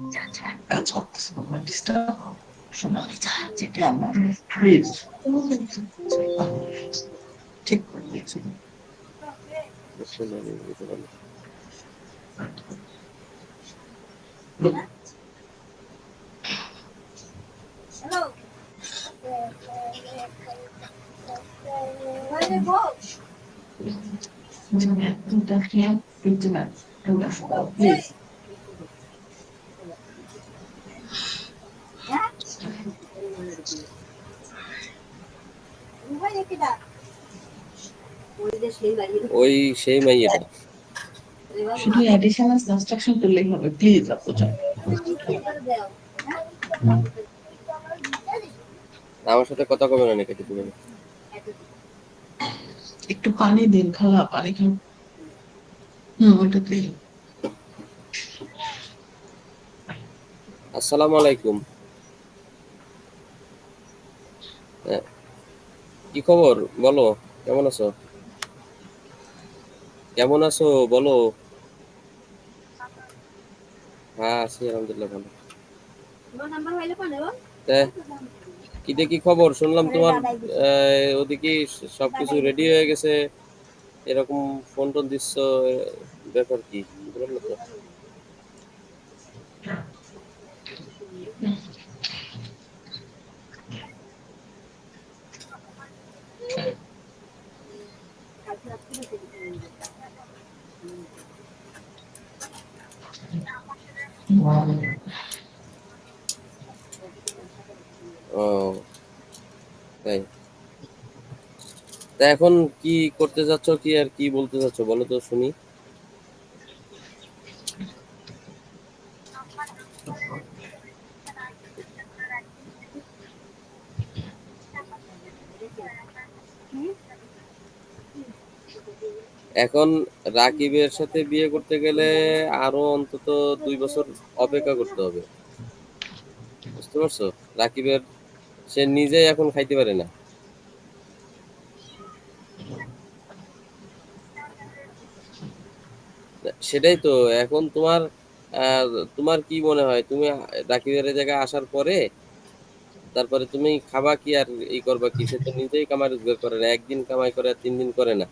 কাজ করতেছে ডিস্টার্ব শোনা যেটা আমার প্লিজ ঠিক করে দিয়েছি। প্লিজ ওই সেই মাইয়াটা শুধু অ্যাডিশনাল কনস্ট্রাকশন করলেই হবে প্লিজ আপু যান। আমার সাথে কথা কবে না কেটে দিবেন। একটু পানি দিন, খালা পানি খান। ওটা দিন। আসসালামু আলাইকুম। কি খবর বলো, কেমন আছো? কেমন আছো বলো। হ্যাঁ আছি আলহামদুলিল্লাহ ভালো। তা কি দেখি খবর, শুনলাম তোমার ওদিকে সবকিছু রেডি হয়ে গেছে, এরকম ফোন টোন দিচ্ছ, ব্যাপার কি বললো তো? ও তাই। তা এখন কি করতে যাচ্ছ, কি আর কি বলতে চাচ্ছ বলো তো শুনি। এখন রাকিবের সাথে বিয়ে করতে গেলে আরো অন্তত 2 বছর অপেক্ষা করতে হবে, বুঝতে পারছো? রাকিবের সে নিজেই এখন খাইতে পারে না। সেটাই তো। এখন তোমার আহ, তোমার কি মনে হয়, তুমি রাকিবের এই জায়গায় আসার পরে তারপরে তুমি খাবা কি আর এই করবা কি? সে তো নিজেই কামাই রোজগার করে না, একদিন কামাই করে আর 3 দিন করে না।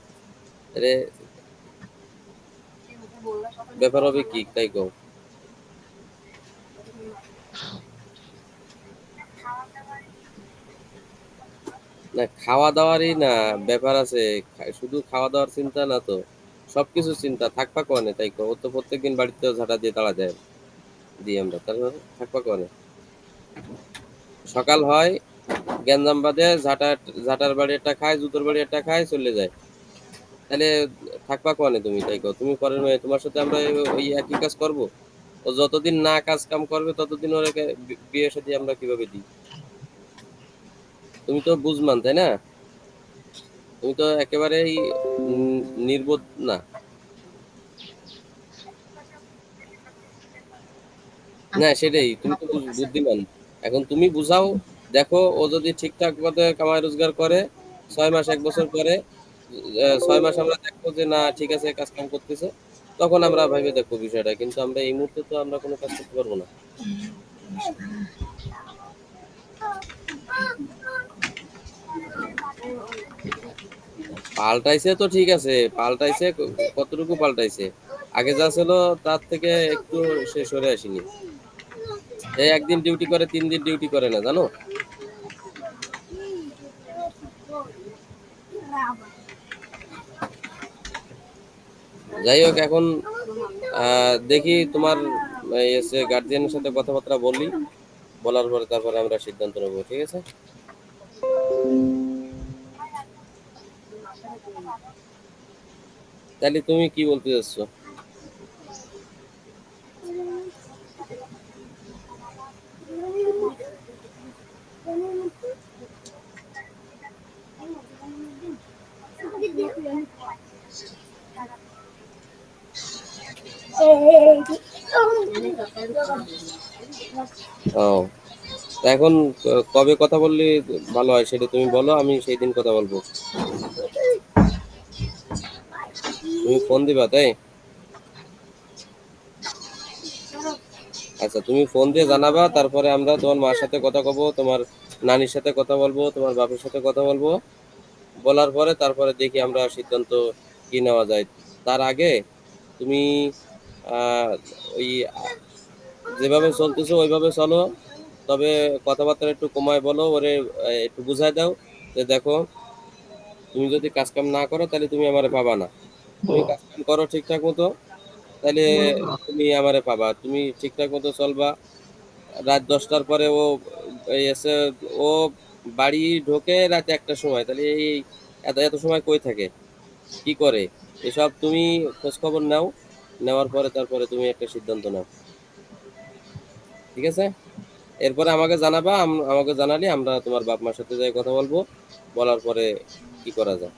আরে ব্যাপার হবে কি তাই কও? না খাওয়া দাওয়ারই না ব্যাপার আছে, শুধু খাওয়া দাওয়ার চিন্তা না তো, সবকিছু চিন্তা। থাকবা কোয়ানে তাই কও? ও তো প্রত্যেকদিন বাড়িতে ঝাঁটা দিয়ে তাড়া দেয়, দিই আমরা, তারপরে থাকবা কোয়ানে? সকাল হয়, গ্যাঞ্জাম বাঁধে, ঝাঁটার বাড়ি একটা খায়, জুতোর বাড়ি একটা খায়, চলে যায়। তাহলে থাকবা কোয়ানে তুমি তাই কও? তুমি পরের মেয়ে, তোমার সাথে আমরা ওই একই কাজ করব? ও যতদিন না কাজ কাম করবে ততদিন ওর বিয়ে সাথে আমরা কিভাবে দিই? তুমি তো বুঝমান তাই না? তুমি তো একেবারেই নির্বোধ না। না সেটাই, তুমি তো বুদ্ধিমান। এখন তুমি বুঝাও, দেখো ও যদি ঠিকঠাক মতো কামাই রোজগার করে 6 মাস 1 বছর পরে, 6 মাস আমরা দেখবো যে না ঠিক আছে কাজ কাম করতেছে, তখন আমরা ভাবে দেখবো বিষয়টা। কিন্তু আমরা এই মুহূর্তে তো আমরা কোনো কাজ করতে পারবো না। পাল্টাইছে তো ঠিক আছে, পাল্টাইছে কতটুকু পাল্টাইছে? আগে যা ছিল তার থেকে একটু সে সরে আসেনি। এই একদিন ডিউটি করে 3 দিন ডিউটি করে না, জানো? যাই হোক, এখন দেখি তোমার গার্জিয়ানের সাথে কথাবার্তা বলি, বলার পরে তারপরে আমরা সিদ্ধান্ত নেবো, ঠিক আছে? তাহলে তুমি কি বলতে চাচ্ছো? ও তা এখন কবে কথা বললে ভালো হয় সেটা তুমি বলো, আমি সেই দিন কথা বলবো। তুমি ফোন দিবা তাই? আচ্ছা আচ্ছা, তুমি ফোন দিয়ে জানাবা, তারপরে আমরা তোমার মার সাথে কথা কব, তোমার নানির সাথে কথা বলবো, তোমার বাপের সাথে কথা বলবো, বলার পরে তারপরে দেখি আমরা সিদ্ধান্ত কি নেওয়া যায়। তার আগে তুমি আহ, ওই যেভাবে চলতেছো ওইভাবে চলো, তবে কথাবার্তা একটু কমায় বলো ওরে, একটু বুঝাই দাও যে দেখো, তুমি যদি কাজ কাম না করো তাহলে তুমি আমারে পাবা না। তুমি কাজ কাম করো ঠিকঠাক মতো, তাহলে তুমি আমারে পাবা। তুমি ঠিকঠাক মতো চলবা। রাত 10টার পরে ও এই এসে, ও বাড়ি ঢোকে রাত 1টার সময়, তাহলে এই এত এত সময় কই থাকে, কি করে, এসব তুমি খোঁজ খবর নাও। নেওয়ার পরে তারপরে তুমি একটা সিদ্ধান্ত নাও, ঠিক আছে? এরপরে আমাকে জানাবা, আমাকে জানালে আমরা তোমার বাপ মার সাথে যাই কথা বলবো, বলার পরে কি করা যায়।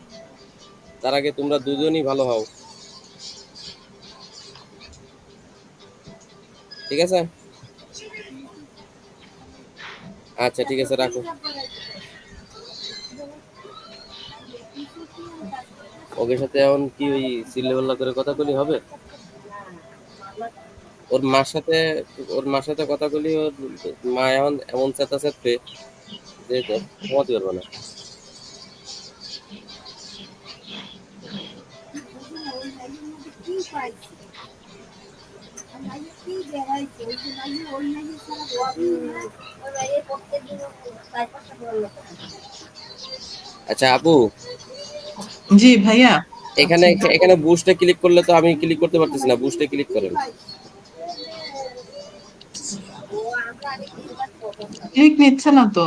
তার আগে তোমরা দুজনই ভালো হও, ঠিক আছে? আচ্ছা ঠিক আছে, রাখো। ওকে সাথে এখন কি ওই সিলেবেল্লা করে কথা বলি হবে? ওর মার সাথে, ওর মার সাথে কথা বলি, ওর মা এখন এমন চেঁচাচ্ছে যে ঘুমাতে পারবে না। আচ্ছা আপু, জি ভাইয়া। এখানে আচ্ছা, এখানে বুস্টে ক্লিক করলে তো আমি ক্লিক করতে পারতেছি না, বুস্টে ক্লিক করেন। ক্লিক নিচ্ছে না তো।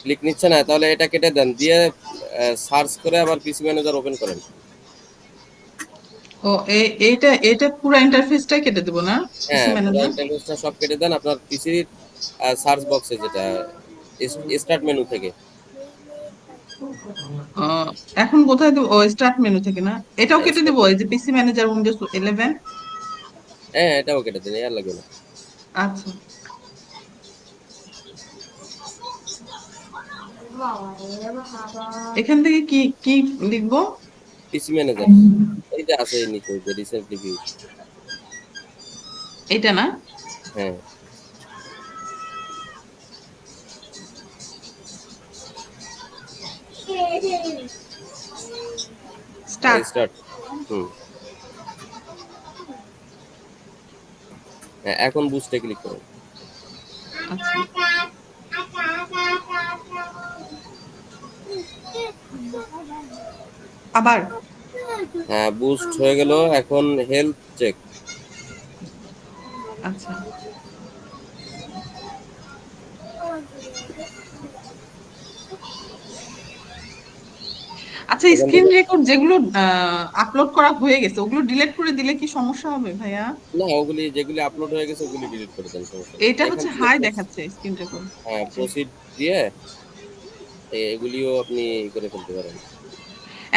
ক্লিক নিচ্ছে না, তাহলে এটা কেটে দেন, দিয়ে সার্চ করে আবার পিসি ম্যানেজার ওপেন করেন। ও এইটা এটা পুরো ইন্টারফেসটাই কেটে দেবো না? পিসি হ্যাঁ, পুরো ম্যানেজার। ইন্টারফেসটা সব কেটে দেন, আপনার পিসির সার্চ বক্সে যেটা স্টার্ট মেনু থেকে। এখন কোথায় দেবো? ও স্টার্ট মেনু থেকে না? এটাও কেটে স্টার্ট দেবো, মেনু, এই যে পিসি ম্যানেজার উইন্ডোজ 11। হ্যাঁ এটাও কেটে দেন, আর লাগবে না। আচ্ছা, এখান থেকে কি কি লিখবো? পিসি ম্যানেজার, এই যে আছে নিচে যে রিসেন্টলি ভিউ। এটা না? হ্যাঁ, স্টার্ট। স্টার্ট। হুম, হ্যাঁ এখন বুস্টে ক্লিক করুন। আচ্ছা, আবার। হ্যাঁ বুস্ট হয়ে গেল, এখন হেলথ চেক। আচ্ছা, আচ্ছা, এখান স্ক্রিন থেকে, রেকর্ড যেগুলো আপলোড করা হয়ে গেছে ওগুলো ডিলিট করে দিলে কি সমস্যা হবে ভাইয়া? না ওগুলি যেগুলি আপলোড হয়ে গেছে ওগুলি ডিলিট করে দেন, সমস্যা নেই। এটা এখান হচ্ছে থেকে হাই দেখাচ্ছে স্ক্রিন রেকর্ড। হ্যাঁ জি। প্রসিড দিয়ে এগুলিও আপনি করে ফেলতে পারেন।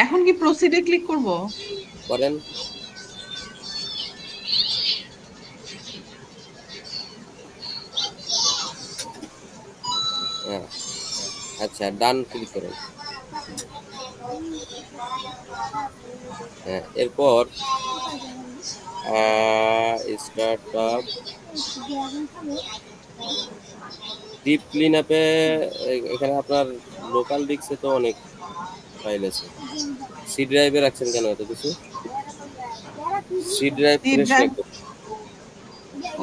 এখন কি প্রসিডে ক্লিক করব? করেন। হ্যাঁ, আচ্ছা ডান ক্লিক করেন। হ্যাঁ এরপর স্টার্ট আপ ডিপ ক্লিন অ্যাপে, এখানে আপনার লোকাল ডিস্কে তো অনেক ফাইল আছে, সি ড্রাইভে রাখছেন কেন এত কিছু? C drive C fresh drive. রাখবেন।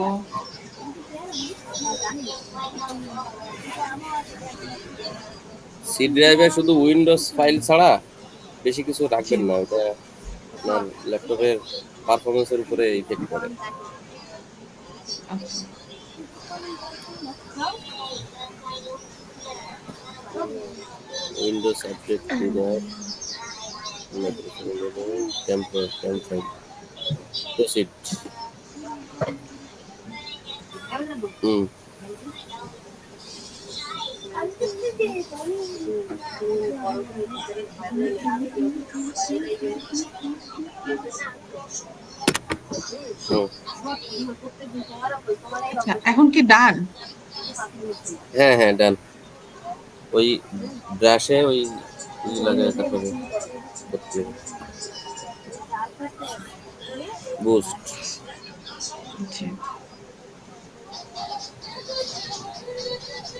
ও সি ড্রাইভে শুধু উইন্ডোজ ফাইল ছাড়া বেশি কিছু জি, রাখবেন না, ওটা আপনার ল্যাপটপের পারফরমেন্সের উপরে ইফেক্ট করে। আচ্ছা, উইন্ডোজ আপডেট টুলার, টেম্প ফাইল, প্রসিড। হুম, হুম। আচ্ছা, এখন কি ডান? হ্যাঁ হ্যাঁ ডান। ওই ব্রাশে ওই লাগে তারপরে করতে হবে বুস্ট। জি।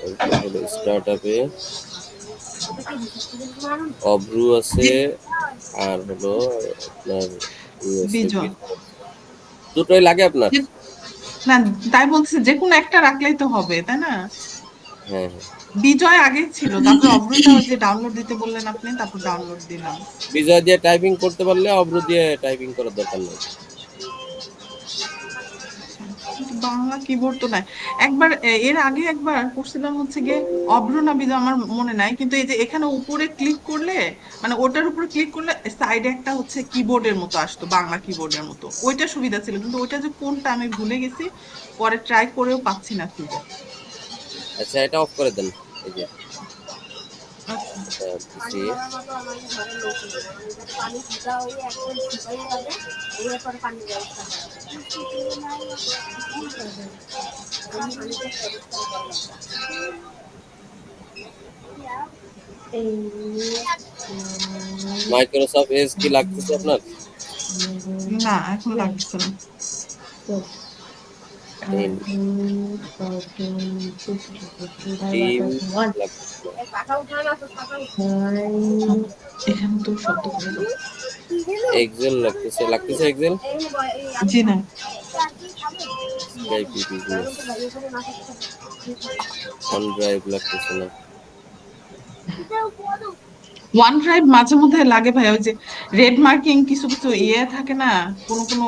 এরপর হলো স্টার্টআপে অব্রু আছে, আর হলো আপনার ইউএসএ বিজয়। দুটোই লাগে আপনার? যে- না, তাই বলছে যে কোনো একটা রাখলেই তো হবে, তাই না? হ্যাঁ হ্যাঁ। বিজয় আগে ছিল, তারপরে অভ্রটা ওই যে ডাউনলোড দিতে বললেন আপনি, তারপর ডাউনলোড দিলাম। বিজয় দিয়ে টাইপিং করতে পারলে অব্রু দিয়ে টাইপিং করার দরকার নেই। আচ্ছা, কিন্তু বাংলা কিবোর্ড তো নাই। একবার এর আগে একবার করছিলাম হচ্ছে গিয়ে অভ্র না বিজয় আমার মনে নাই, কিন্তু এই যে এখানে উপরে ক্লিক করলে, মানে ওটার উপরে ক্লিক করলে সাইডে একটা হচ্ছে কিবোর্ডের মতো আসতো, বাংলা কিবোর্ডের মতো, ওইটা সুবিধা ছিল, কিন্তু ওইটা যে কোনটা আমি ভুলে গেছি, পরে ট্রাই করেও পাচ্ছি না খুঁজে। আচ্ছা, এটা অফ করে দেন। এই যে আচ্ছা। দিছি। মাইক্রোসফট এজ কি লাগতেছে আপনার? না, এখন লাগছে না। টিম টিম লাগতেছে না। এখানে তো শব্দ করে দাও। এক্সেল লাগতেছে, লাগতেছে এক্সেল। জি না। স্কাইপি বিজনেস অন ড্রাইভ লাগতেছে না। ওয়ান ড্রাইভ মাঝে মধ্যে লাগে ভাই, ওই যে রেড মার্কিং কিছু কিছু ইয়ে থাকে না, কোনো কোনো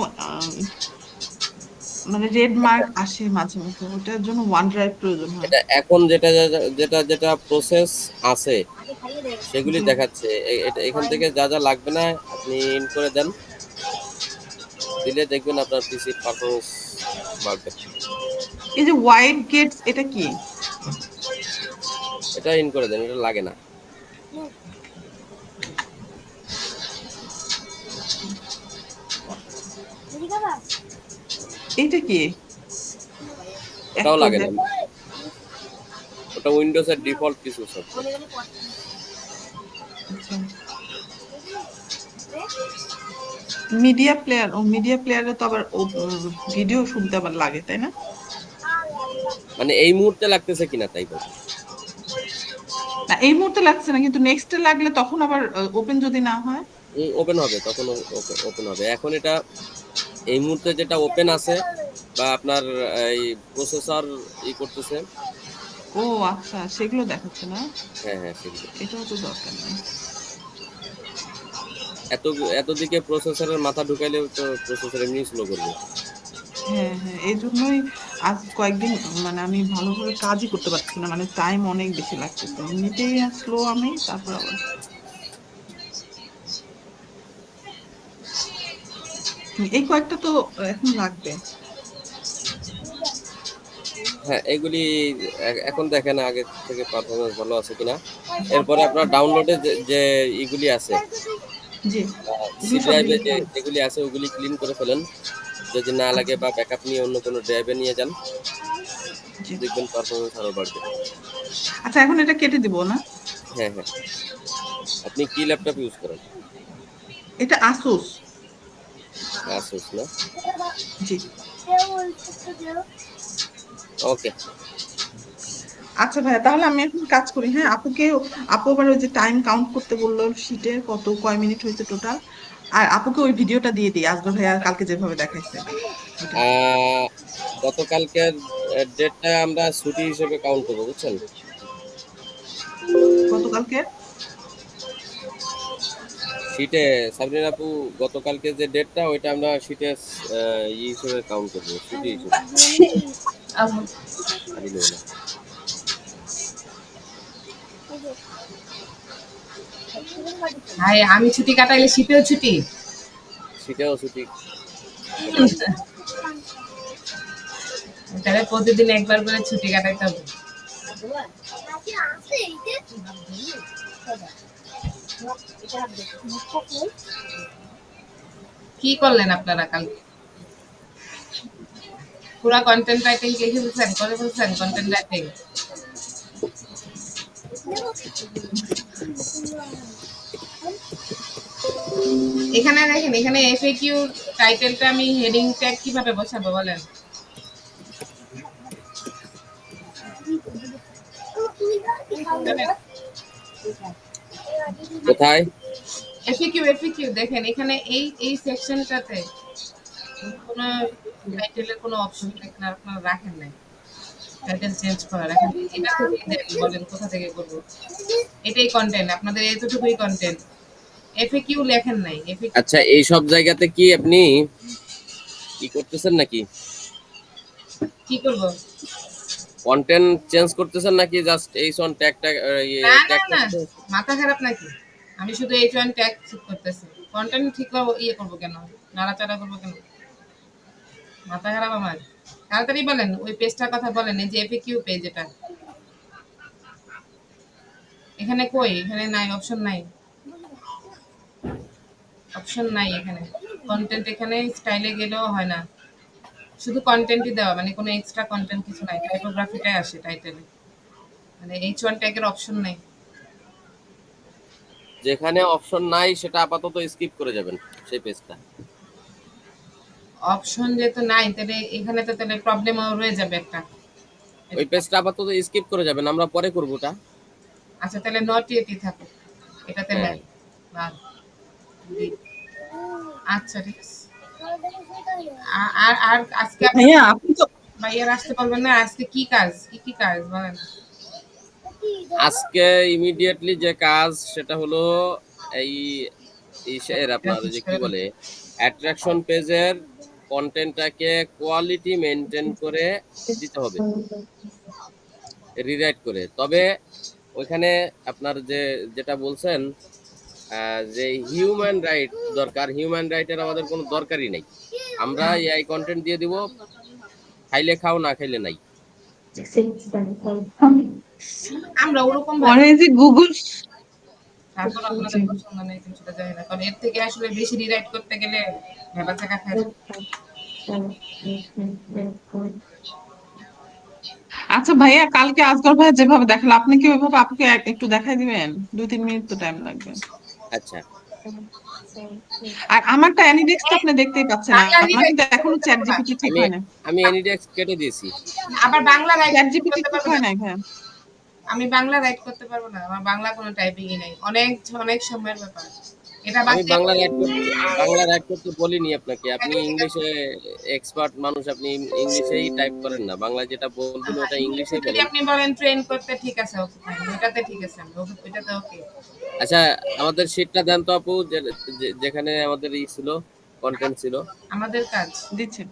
মানে রেড মার্ক আসে মাঝে মধ্যে, ওটার জন্য ওয়ান ড্রাইভ প্রয়োজন হয়। এটা এখন যেটা যেটা যেটা প্রসেস আছে সেগুলি জি। দেখাচ্ছে। এখান থেকে যা যা লাগবে না আপনি ইন করে দেন, দিলে দেখবেন আপনার পিসির পারফরমেন্স বাড়বে। এই যে ওয়াইড গেটস, এটা কি? এটা ইন করে দেন, এটা লাগে না। এইটা কি? ওটাও একটা লাগে না, দেখ। ওটা উইন্ডোজের ডিফল্ট কিছু সফটওয়্যার। আচ্ছা, মিডিয়া প্লেয়ার, ও মিডিয়া প্লেয়ারে তো আবার ভিডিও শুনতে আবার লাগে, তাই না? মানে এই মুহূর্তে লাগতেছে কিনা তাই বলুন। না, এই মুহূর্তে লাগছে না, কিন্তু নেক্সটে লাগলে তখন আবার ওপেন যদি না হয়। ওপেন হবে, তখন ওপেন হবে। এখন এটা এই মুহূর্তে যেটা ওপেন আছে বা আপনার এই প্রসেসর করতেছে। ও আচ্ছা, সেগুলো দেখাচ্ছে না। হ্যাঁ হ্যাঁ, সেগুলো। এটাও তো দরকার নেই। এত এত দিকে প্রসেসরের মাথা ঢুকাইলেও তো প্রসেসর এমনি স্লো করবে। হ্যাঁ হ্যাঁ, এই জন্যই আজ কয়েকদিন মানে আমি ভালোভাবে কাজই করতে পারছি না, মানে টাইম অনেক বেশি লাগতেছে, এমনিতেই স্লো আমি, তারপর আবার এই কয়েকটা তো এখন লাগবে। হ্যাঁ, এগুলি এখন দেখেন আগে থেকে পারফরমেন্স ভালো আছে কিনা। এরপরে আপনার ডাউনলোডে যে যে ইগুলি আছে, জি, সি এগুলো সব ড্রাইভে ডিলিট যে করে। যেগুলি আছে ওগুলি ক্লিন করে ফেলেন। যদি না লাগে আচ্ছা। বা ব্যাকআপ নিয়ে অন্য কোনো ড্রাইভে নিয়ে যান, জি। দেখবেন পারফরমেন্স আরো বাড়বে। আচ্ছা, এখন এটা কেটে দিব না? হ্যাঁ হ্যাঁ। আপনি কি ল্যাপটপ ইউজ করেন? এটা আসুস। আসুস না? জি। ওকে। আচ্ছা ভাইয়া, তাহলে আমি এখন কাজ করি, হ্যাঁ? আপু আবার ওই যে টাইম কাউন্ট করতে বললো, শিটে কত কয় মিনিট হয়েছে টোটাল, আর আপুকে ওই ভিডিওটা দিয়ে দিই, আসগর ভাইয়া কালকে যেভাবে দেখাইছে ওইটা। আহ, গতকালকের ডেটটা আমরা ছুটি হিসেবে কাউন্ট করবো, বুঝছেন? গতকালকে? শীটে সাবরিন আপু, গতকালকে যে ডেটটা ওইটা আমরা শীটে হিসেবে কাউন্ট করবো, ছুটি হিসেবে। দিল না। ভাই আমি ছুটি কাটাইলে শীতেও ছুটি। শীতেও ছুটি কাটাই দিবে। তাহলে প্রতিদিন একবার করে ছুটি কাটাইতে হবে। কি করলেন আপনারা কালকে? পুরা কন্টেন্ট রাইটিং কে ফেলছেন, করে ফেলছেন কন্টেন্ট রাইটিং? এখানে দেখেন, এখানে এফএকিউ টাইটেলটা আমি হেডিং ট্যাগ কিভাবে বসাবো বলেন? কোথায়? এফিকিউ দেখেন এখানে এই সেকশনটাতে কোনো টাইটেলের কোনো অপশন এখানে আপনারা রাখেন নাই। টাইটেল চেঞ্জ করার এখন এটা থেকে দেন, বলেন কোথা থেকে করব? এটাই কন্টেন্ট, আপনাদের এতটুকুই কন্টেন্ট। এফএকিউ লেখেন নাই। আচ্ছা, এই সব জায়গাতে কি আপনি কি করতেছেন নাকি? কি করব? কন্টেন্ট চেঞ্জ করতেছেন নাকি জাস্ট H1 ট্যাগটা না ট্যাগটার না, সাথে? মাথা খারাপ নাকি? আমি শুধু H1 ট্যাগ ঠিক করতেছি। কন্টেন্ট ঠিক করব কেন? নাড়াচাড়া করব কেন? মাথা খারাপ আমার? তাড়াতাড়ি বলেন, ওই পেজটার কথা বলেন, এই যে এফএকিউ পেজ এটা। এখানে কই? এখানে নাই, অপশন নাই। অপশন নাই এখানে। কন্টেন্ট এখানে স্টাইলে গেলেও হয় না। শুধু কন্টেন্টই দেওয়া, মানে কোনো এক্সট্রা কন্টেন্ট কিছু নাই। টাইপোগ্রাফিটাই আসে টাইটেলে। মানে H1 ট্যাগের অপশন নাই। যেখানে অপশন নাই সেটা আপাতত স্কিপ করে যাবেন সেই পেজটা। অপশন যেহেতু নাই, তাহলে এখানে তো তাহলে প্রবলেমও রয়ে যাবে একটা। ওই পেজটা আপাতত স্কিপ করে যাবেন, আমরা পরে করব ওটা। আচ্ছা, তাহলে নট ইয়েটই থাকুক। এটাতে হ্যাঁ, নাই। বাদ দিই। আচ্ছা, ঠিক আছে। আর আর আজকে আপনার ভাইয়া আপনি তো ভাইয়ার আসতে পারবেন না? আজকে কি কাজ? কি কাজ বলেন? আজকে ইমিডিয়েটলি যে কাজ সেটা হলো এই ইসের এটা আপনার শেষ যে কি করেন। বলে অ্যাট্রাকশন পেজের কন্টেন্টটাকে কোয়ালিটি মেনটেন করে দিতে হবে, রিরাইট করে। তবে ওইখানে আপনার যেটা বলছেন যে হিউম্যান রাইট দরকার, হিউম্যান রাইটের আমাদের কোনো দরকারই নাই। আমরা এআই কন্টেন্ট দিয়ে দিব, খাইলে খাও না খাইলে নাই। আমরা ওরকম ভাবে, পরে যে গুগল তারপর আপনাদের পছন্দ নেই কিছুটা জানি না, কারণ এর থেকে আসলে বেশি রিরাইট করতে গেলে ভেবা চাকা খায়। আচ্ছা ভাইয়া, কালকে আজগর ভাইয়া যেভাবে দেখালো আপনি কি ওইভাবে আপুকে একটু দেখাই দিবেন? 2-3 মিনিট তো টাইম লাগবে। আচ্ছা, আর আমারটা অ্যানিডেক্সটা আপনি দেখতেই পাচ্ছেন, আমি আর আমার রিরাইট কিন্তু এখনো করতে চ্যাট পারবো না। জিপিটি ঠিক আমি হয় না। আমি এনিডেক্স কেটে দিয়েছি। আবার বাংলা রাইট চ্যাট জিপিটি করতে ঠিক পারবো না। হয় না ভাইয়া। আমি বাংলা রাইট করতে পারবো না, আমার বাংলা কোনো টাইপিংই নাই। অনেক অনেক সময়ের ব্যাপার। এটা বাদ আমি দিয়ে বাংলা রাইট করতে বলিনি আপনাকে। আপনি আচ্ছা, ঠিক আছে। ইংলিশে এক্সপার্ট মানুষ, আপনি ইংলিশেই টাইপ করেন না। বাংলা যেটা বলবেন ওটা ইংলিশে ইংলিশেই যদি বলেন। আপনি বলেন ট্রেন করতে, ঠিক আছে, ওকে ফাইন, ওটাতে ঠিক আছে, আমি ওইটাতে ওকে। আচ্ছা, আমাদের শীটটা দেন তো আপু, যেখানে আমাদের ছিল, কন্টেন্ট ছিল। আমাদের কাজ। দিচ্ছে।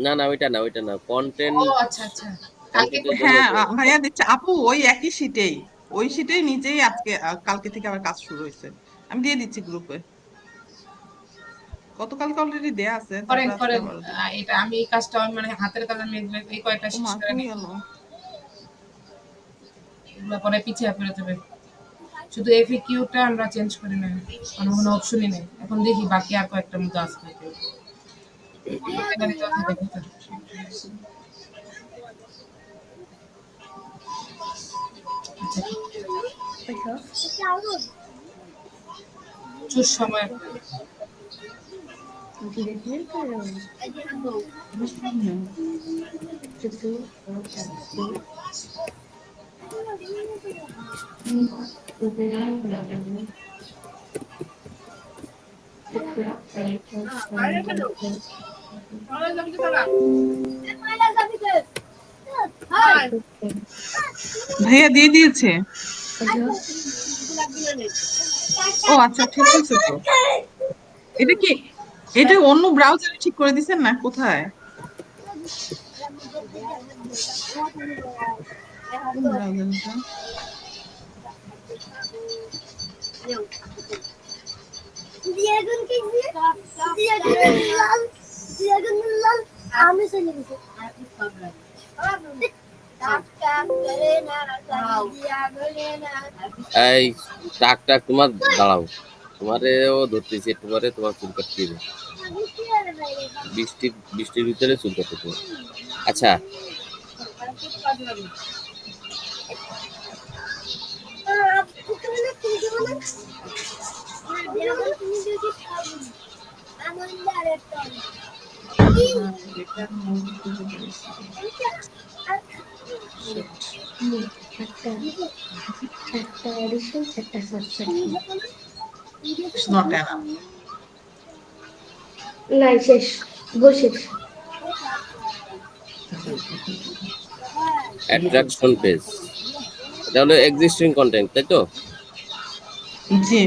না না, ওইটা না, ওইটা না, ও কন্টেন্ট। আচ্ছা আচ্ছা, কালকে কন্টেন্টের করতে জন্য হ্যাঁ যে ভাইয়া দিচ্ছে আপু, ওই একই শীটেই, ওই শীটেই নিজেই আজকে কালকে থেকে আবার কাজ শুরু হয়েছে। আমি দিয়ে দিচ্ছি গ্রুপে, গতকালকে অলরেডি দেয়া আছে, করেন তারপর আজকে করেন। আবার দিব। এটা আমি এই কাজটা মানে হাতের কাজ, আমি এই কয়টা ও শেষ মা, করে কই নিই। গেল? এগুলো পরে পিছিয়ে পড়ে যাবে। শুধু এফএকিউটা আমরা চেঞ্জ করি না, কোনো অপশনই নেই। এখন দেখি বাকি আর কয়েকটার মধ্যে আসবে। এখানে তো থাকে ভিতরে। আচ্ছা, প্রচুর সময়। ভাইয়া দিয়ে দিয়েছে। ও আচ্ছা, ঠিক আছে তো। এটা কি, এটা অন্য ব্রাউজারে ঠিক করে দিছেন না কোথায়? কোন ব্রাউজারটা? এই টাক টাক তোমার দাঁড়াও, তোমারেও ধরতেছি একটু পরে, তোমার চুল কাটতে দিবে। বৃষ্টির ভিতরে চুল কাটতে তোমার। আচ্ছা, Shit. একটা একটা এডিশন, একটা সাবসেকশন। It's not enough. নাই, শেষ, বই শেষ। অ্যাট্রাকশন পেজ, এটা হলো এক্সিস্টিং কন্টেন্ট, তাই তো? জি।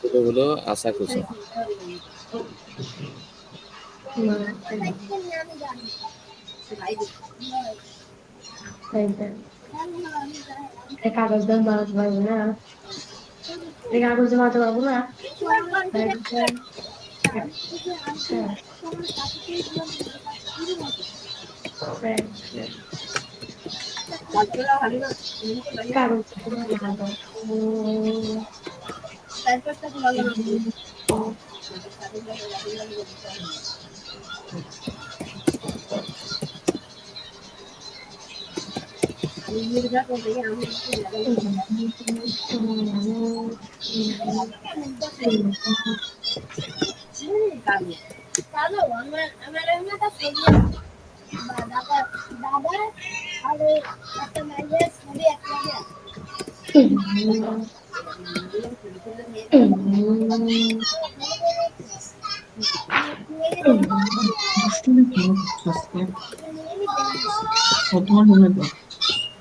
এটা হলো আসাকুসা। কাগজ দাম বাড়াতে পারবো না, কাগজ জমাতে পারবো না। কাগজ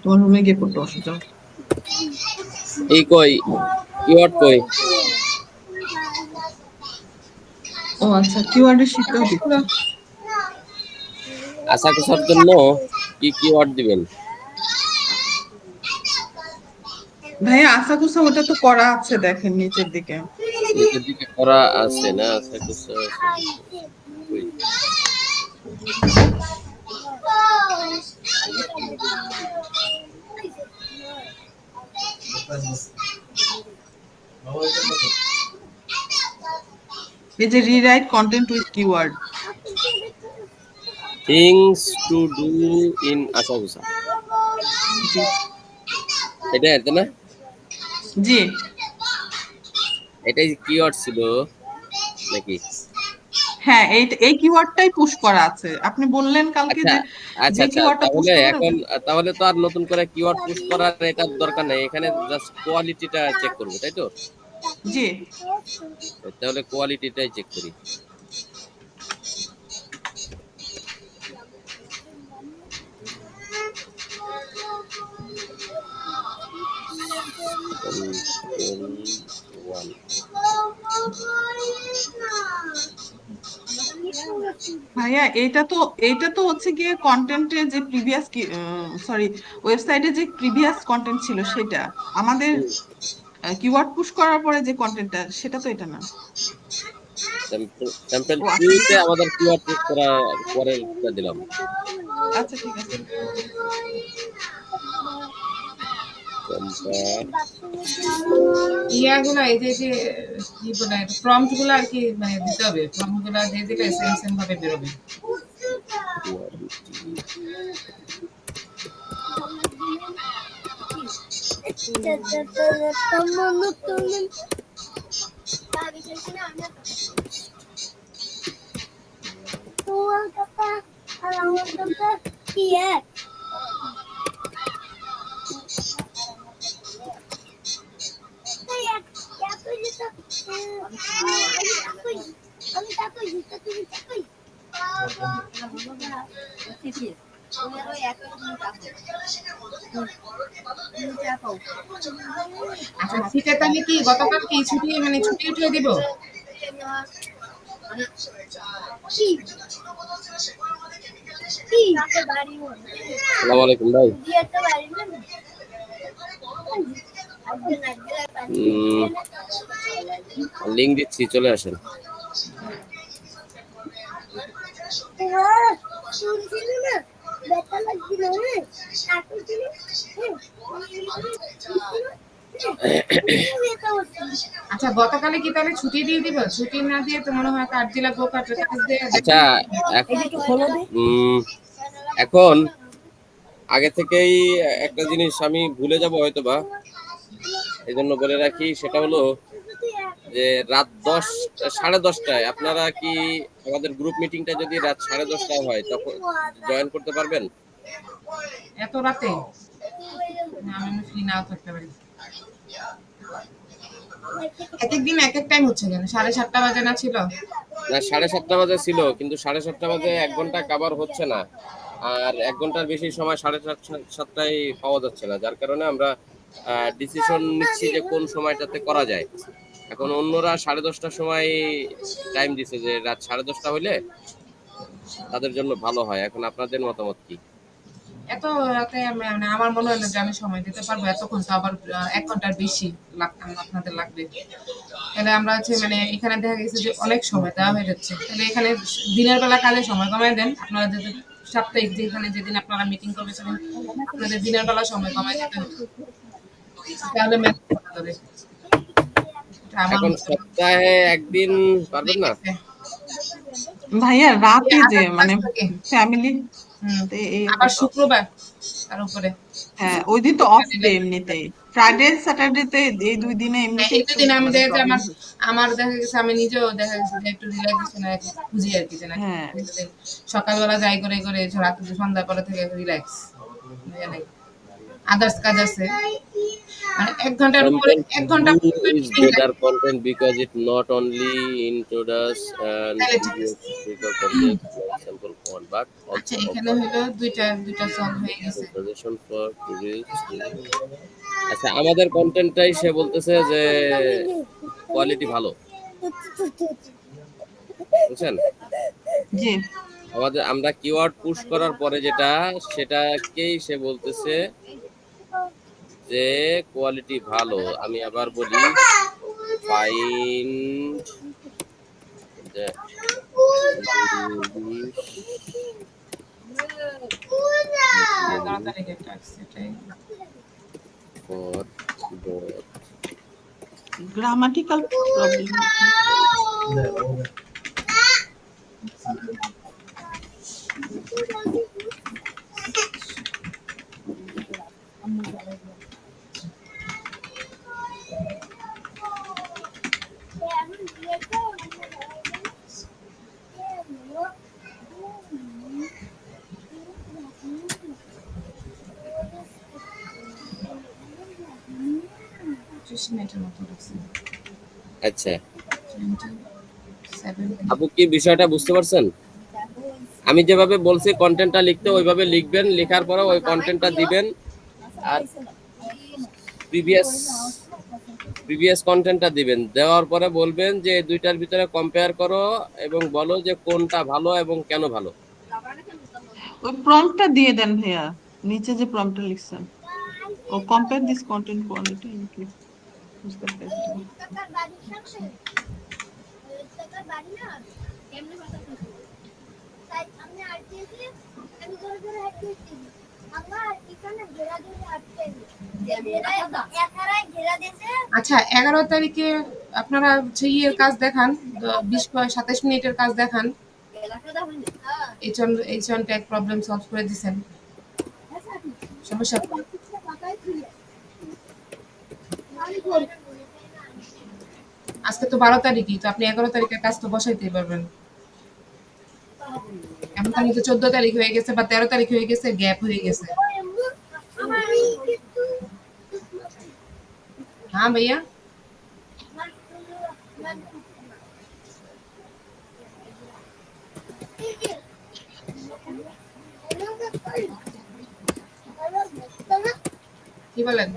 তোমার রুমে গিয়ে পড়তে বসো, যাও। এই কই কিওয়ার্ড কই? ও আচ্ছা, কিওয়ার্ডের শিটটাও দিচ্ছি। আসাকুসার জন্য কি কিওয়ার্ড দিবেন? ভাইয়া আসাকুসা ওটা তো করা আছে, দেখেন নিচের দিকে। নিচের দিকে করা আছে না? আসাকুসা কই? এই যে rewrite content with keyword. Things to do in Asakusa, জি এটা এত না? জি এটাই কিওয়ার্ড ছিল নাকি? হ্যাঁ, এই কিওয়ার্ডটাই পুশ করা আছে। আপনি বললেন কালকে আচ্ছা যে আচ্ছা যে আচ্ছা, কিওয়ার্ডটা পুশ তাহলে করবেন এখন তাহলে তো আর নতুন করে কিওয়ার্ড পুশ করার এটার দরকার নেই, এখানে জাস্ট কোয়ালিটিটা চেক করবো, তাই তো? জি তাহলে কোয়ালিটিটাই চেক করি। ভাইয়া, এইটা তো হচ্ছে গিয়ে কন্টেন্টে যে প্রিভিয়াস সরি ওয়েবসাইটে যে প্রিভিয়াস কন্টেন্ট ছিল সেটা। আমাদের কিওয়ার্ড পুশ করার পরে যে কন্টেন্টটা সেটা তো এটা না। স্যাম্পল ও আচ্ছা 2 তে আমাদের কিওয়ার্ড পুশ করার পরের দিলাম। আচ্ছা, ঠিক আছে। ইয়াগুলো এই যে কি বলে প্রম্পট গুলো আর কি মানে দিতে হবে, প্রম্পট গুলো দিয়ে দিলে সেম সেম ভাবে বেরোবে। আচ্ছা, শীতে তাহলে কি গতকাল কি ছুটি মানে ছুটি উঠিয়ে দিব? আসসালামু আলাইকুম ভাই। লিংক দিচ্ছি, চলে আসেন। আচ্ছা, গতকালে কি তাহলে ছুটি দিয়ে দিব? ছুটি না দিয়ে তো মনে হয় কার্ড দিলা, গো কার্ড কাজ দিয়ে আচ্ছা এখন আগে থেকেই একটা জিনিস আমি ভুলে যাব হয়তোবা, এই জন্য বলে রাখি, সেটা হলো যে রাত 10, 10:30টায় আপনারা কি আমাদের গ্রুপ মিটিংটা যদি রাত 10:30টায় হয় তখন জয়েন করতে পারবেন? এত রাতে না, আমি ফ্রি নাও থাকতে পারি। এক এক দিন এক এক টাইম হচ্ছে কেন? 7:30 বাজে না ছিল? না, 7:30 বাজে ছিল, কিন্তু 7:30 বাজে 1 ঘন্টা কভার হচ্ছে না, আর 1 ঘন্টার বেশি সময় 7:30-7টায় পাওয়া যাচ্ছে না, যার কারণে আমরা ডিসিশন নিচ্ছি যে কোন সময়টাতে করা যায়। এখন অন্যরা 10:30টার সময় টাইম দিছে যে রাত 10:30 হইলে তাদের জন্য ভালো হয়। এখন আপনাদের মতামত কি? এত রাতে মানে আমার মনে হয় না যে আমি সময় দিতে পারবো। এতক্ষণ তো আবার 1 ঘন্টার বেশি আপনাদের লাগবে। তাহলে আমরা হচ্ছে মানে এখানে দেখা গেছে যে অনেক সময় দেওয়া হয়ে যাচ্ছে। তাহলে এখানে দিনের বেলা কাজে সময় কমায় দেন। আপনারা যদি সাপ্তাহিক যেখানে যেদিন আপনারা মিটিং করবে সেদিন আপনাদের দিনের বেলা সময় কমায় দিতে হবে। তাহলে ম্যাথ করা যাবে। এটা আমার এখন মতে সপ্তাহে একদিন হয়ে পারবেন না? গেছে। ভাইয়া রাতে যে আগস্ট মাস মানে থেকে ফ্যামিলি হুম এই আবার অবস্থা। শুক্রবার তার উপরে হ্যাঁ, ওই দিন তো অফ ডে এমনিতেই, ফ্রাইডে স্যাটারডে এই 2 দিনে হ্যাঁ, এমনিতেই এই একটু দুদিন আমি মানে দেখা যায় প্রবলেম হচ্ছে। আমার দেখা গেছে আমি নিজেও দেখা গেছে যে একটু রিল্যাক্সেশন খুঁজি আর কি, যে নাকি হ্যাঁ, সকালবেলা যাই করে করে রাত সন্ধ্যার পরে থেকে রিল্যাক্স আদার্স কাজ আছে মানে 1 ঘন্টার উপরে Content 1 ঘন্টা do is মিটিং better লাগে content because it not only introduce and তাহলে ঠিক reviews আছে। technical content like sample point, but আচ্ছা also এখানে offer হলো দুইটা সলভ হয়ে গেছে। suggestion for today's. আচ্ছা, আমাদের কন্টেন্টটাই সে বলতেছে যে কোয়ালিটি ভালো, বুঝছেন? জি। আমরা কিওয়ার্ড পুশ করার পরে যেটা, সেটাকেই সে বলতেছে যে কোয়ালিটি ভালো। আমি আবার বলি, ফাইন্ড দ্য ইংলিশ material তাড়াতাড়ি একটা আছে এটাই। for both. গ্রামাটিক্যাল প্রবলেম হচ্ছে। মিনিটের মতো লাগছে। আচ্ছা, 27 আপু কি বিষয়টা বুঝতে পারছেন? আমি যেভাবে বলছি কন্টেন্টটা লিখতে, ওইভাবে লিখবেন, লেখার পরে ওই কন্টেন্টটা দিবেন, আর প্রিভিয়াস প্রিভিয়াস কন্টেন্টটা দিবেন। দেওয়ার পরে বলবেন যে এই দুইটার ভিতরে কম্পেয়ার করো এবং বলো যে কোনটা ভালো এবং কেন ভালো। ওই প্রম্পটটা দিয়ে দেন ভাইয়া, নিচে যে প্রম্পটটা লিখছেন, ও কম্পেয়ার দিস কন্টেন্ট কোয়ালিটি বুঝতে পেরেছি। আচ্ছা 11 তারিখে আপনারা হচ্ছে ইয়ের কাজ দেখান, 20-27 মিনিটের কাজ দেখান। এইচন ট্যাগ প্রবলেম সলভ করে দিছেন, সমস্যা কি? আজকে তো 12 তারিখই, তো আপনি 11 তারিখের কাজ তো বসাইতেই পারবেন। এমন তাহলে তো 14 তারিখ হয়ে গেছে বা 13 তারিখ হয়ে গেছে, গ্যাপ হয়ে গেছে। হ্যাঁ ভাইয়া, কি বলেন?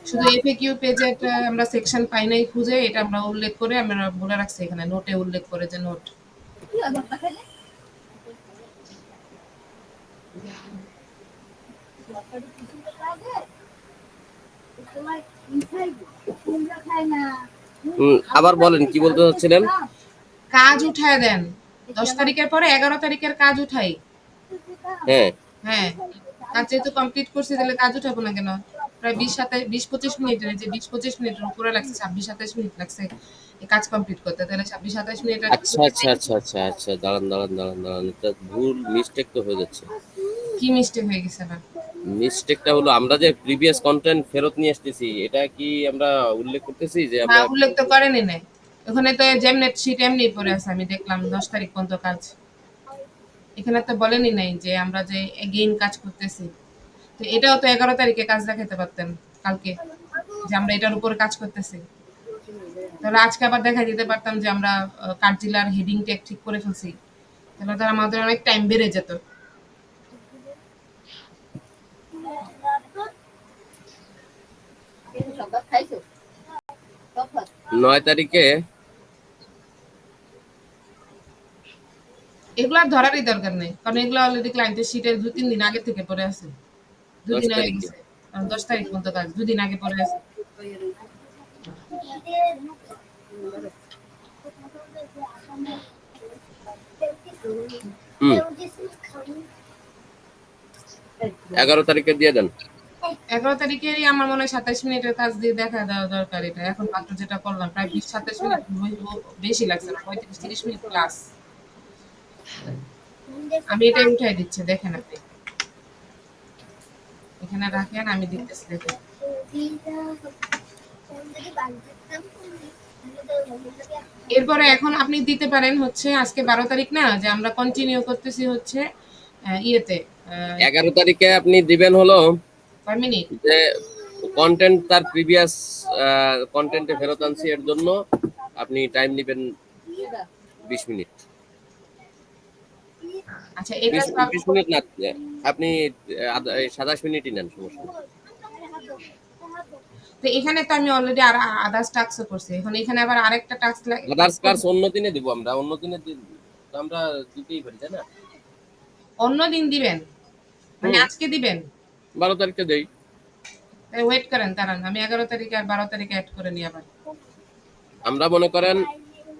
শুধু এফএকিউ পেজে একটা আমরা সেকশন পাই নাই খুঁজে, এটা আমরা উল্লেখ করে আমরা বলে রাখছি এখানে নোটে উল্লেখ করে যে নোট। আবার বলেন কি বলতে চাচ্ছিলেন? কাজ উঠায় দেন, 10 তারিখের পরে 11 তারিখের কাজ উঠাই। হ্যাঁ, হ্যাঁ, কাজ যেহেতু কমপ্লিট করছি তাহলে কাজ উঠাবো না কেন? প্রায় 20-25 মিনিটের, যে 20-25 মিনিটের উপরে লাগছে, 26-27 মিনিট লাগছে এই কাজ কমপ্লিট করতে, তাহলে 26-27 মিনিট আচ্ছা আচ্ছা আচ্ছা আচ্ছা আচ্ছা, দাঁড়ান দাঁড়ান দাঁড়ান দাঁড়ান, এটা ভুল মিস্টেক তো হয়ে যাচ্ছে। কি মিস্টেক হয়ে গেছে না? মিস্টেকটা হলো আমরা যে প্রিভিয়াস কন্টেন্ট ফেরত নিয়ে আসতেছি, এটা কি আমরা উল্লেখ করতেছি যে না, আমরা উল্লেখ তো করেনি নাই। ওখানে তো যেমনি শীট এমনি পড়ে আছে, আমি দেখলাম 10 তারিখ পর্যন্ত কাজ। এখানে তো বলেনি নাই যে আমরা যে এগেইন কাজ করতেছি। তো এটাও তো 11 তারিখে কাজ দেখাতে পারতেন কালকে, যে আমরা এটার উপর কাজ করতেছি। তাহলে আজকে আবার দেখা দিতে পারতাম যে আমরা কার্জিলার হেডিং ট্যাগ ঠিক করে ফেলছি। তাহলে তো আমাদের অনেক টাইম বেড়ে যেত। 9 তারিখে এগুলো আর ধরারই দরকার নেই, কারণ এগুলো অলরেডি ক্লায়েন্টের শিটের 2-3 দিন আগে থেকে পড়ে আছে। 2 10 দিন হয়ে তারিখে গেছে। কারণ 10 তারিখ পর্যন্ত কাজ 2 দিন আগে পড়ে আছে। হুম 11 তারিখে দিয়ে দেন। 11 তারিখেরই আমার মনে হয় 27 মিনিটের কাজ দিয়ে দেখা দেওয়া দরকার এটা। এখন মাত্র যেটা করলাম প্রায় 27 মিনিট বেশি লাগছে না, 35-30 মিনিট প্লাস। আমি এটাই উঠাই দিচ্ছি, দেখেন আপনি। এখানে রাখেন, আমি দেখতেছি দেখেন। এরপরে এখন আপনি দিতে পারেন হচ্ছে আজকে 12 তারিখ না, যে আমরা কন্টিনিউ করতেছি হচ্ছে ইয়েতে 11 তারিখে আপনি দিবেন হলো কয় মিনিট? যে কন্টেন্ট তার প্রিভিয়াস কন্টেন্টে ফেরত আনছি, এর জন্য আপনি টাইম নেবেন 20 মিনিট। আচ্ছা, এটা 20 মিনিট না, আপনি 27 মিনিটই নেন, সমস্যা নেই। তো এখানে তো আমি অলরেডি আর আদার্স টাস্কও করছি। এখন এখানে আবার আরেকটা টাস্ক আদার্স কার্স অন্য দিনে দিব আমরা, অন্য দিনে তো আমরা দিতেই পারি, তাই না? অন্য দিন দিবেন, মানে হুম আজকে দিবেন? 12 তারিখে দেই। ওয়েট করেন, দাঁড়ান, আমি 11 তারিখে আর 12 তারিখে অ্যাড করে নিই আবার। আমরা মনে করেন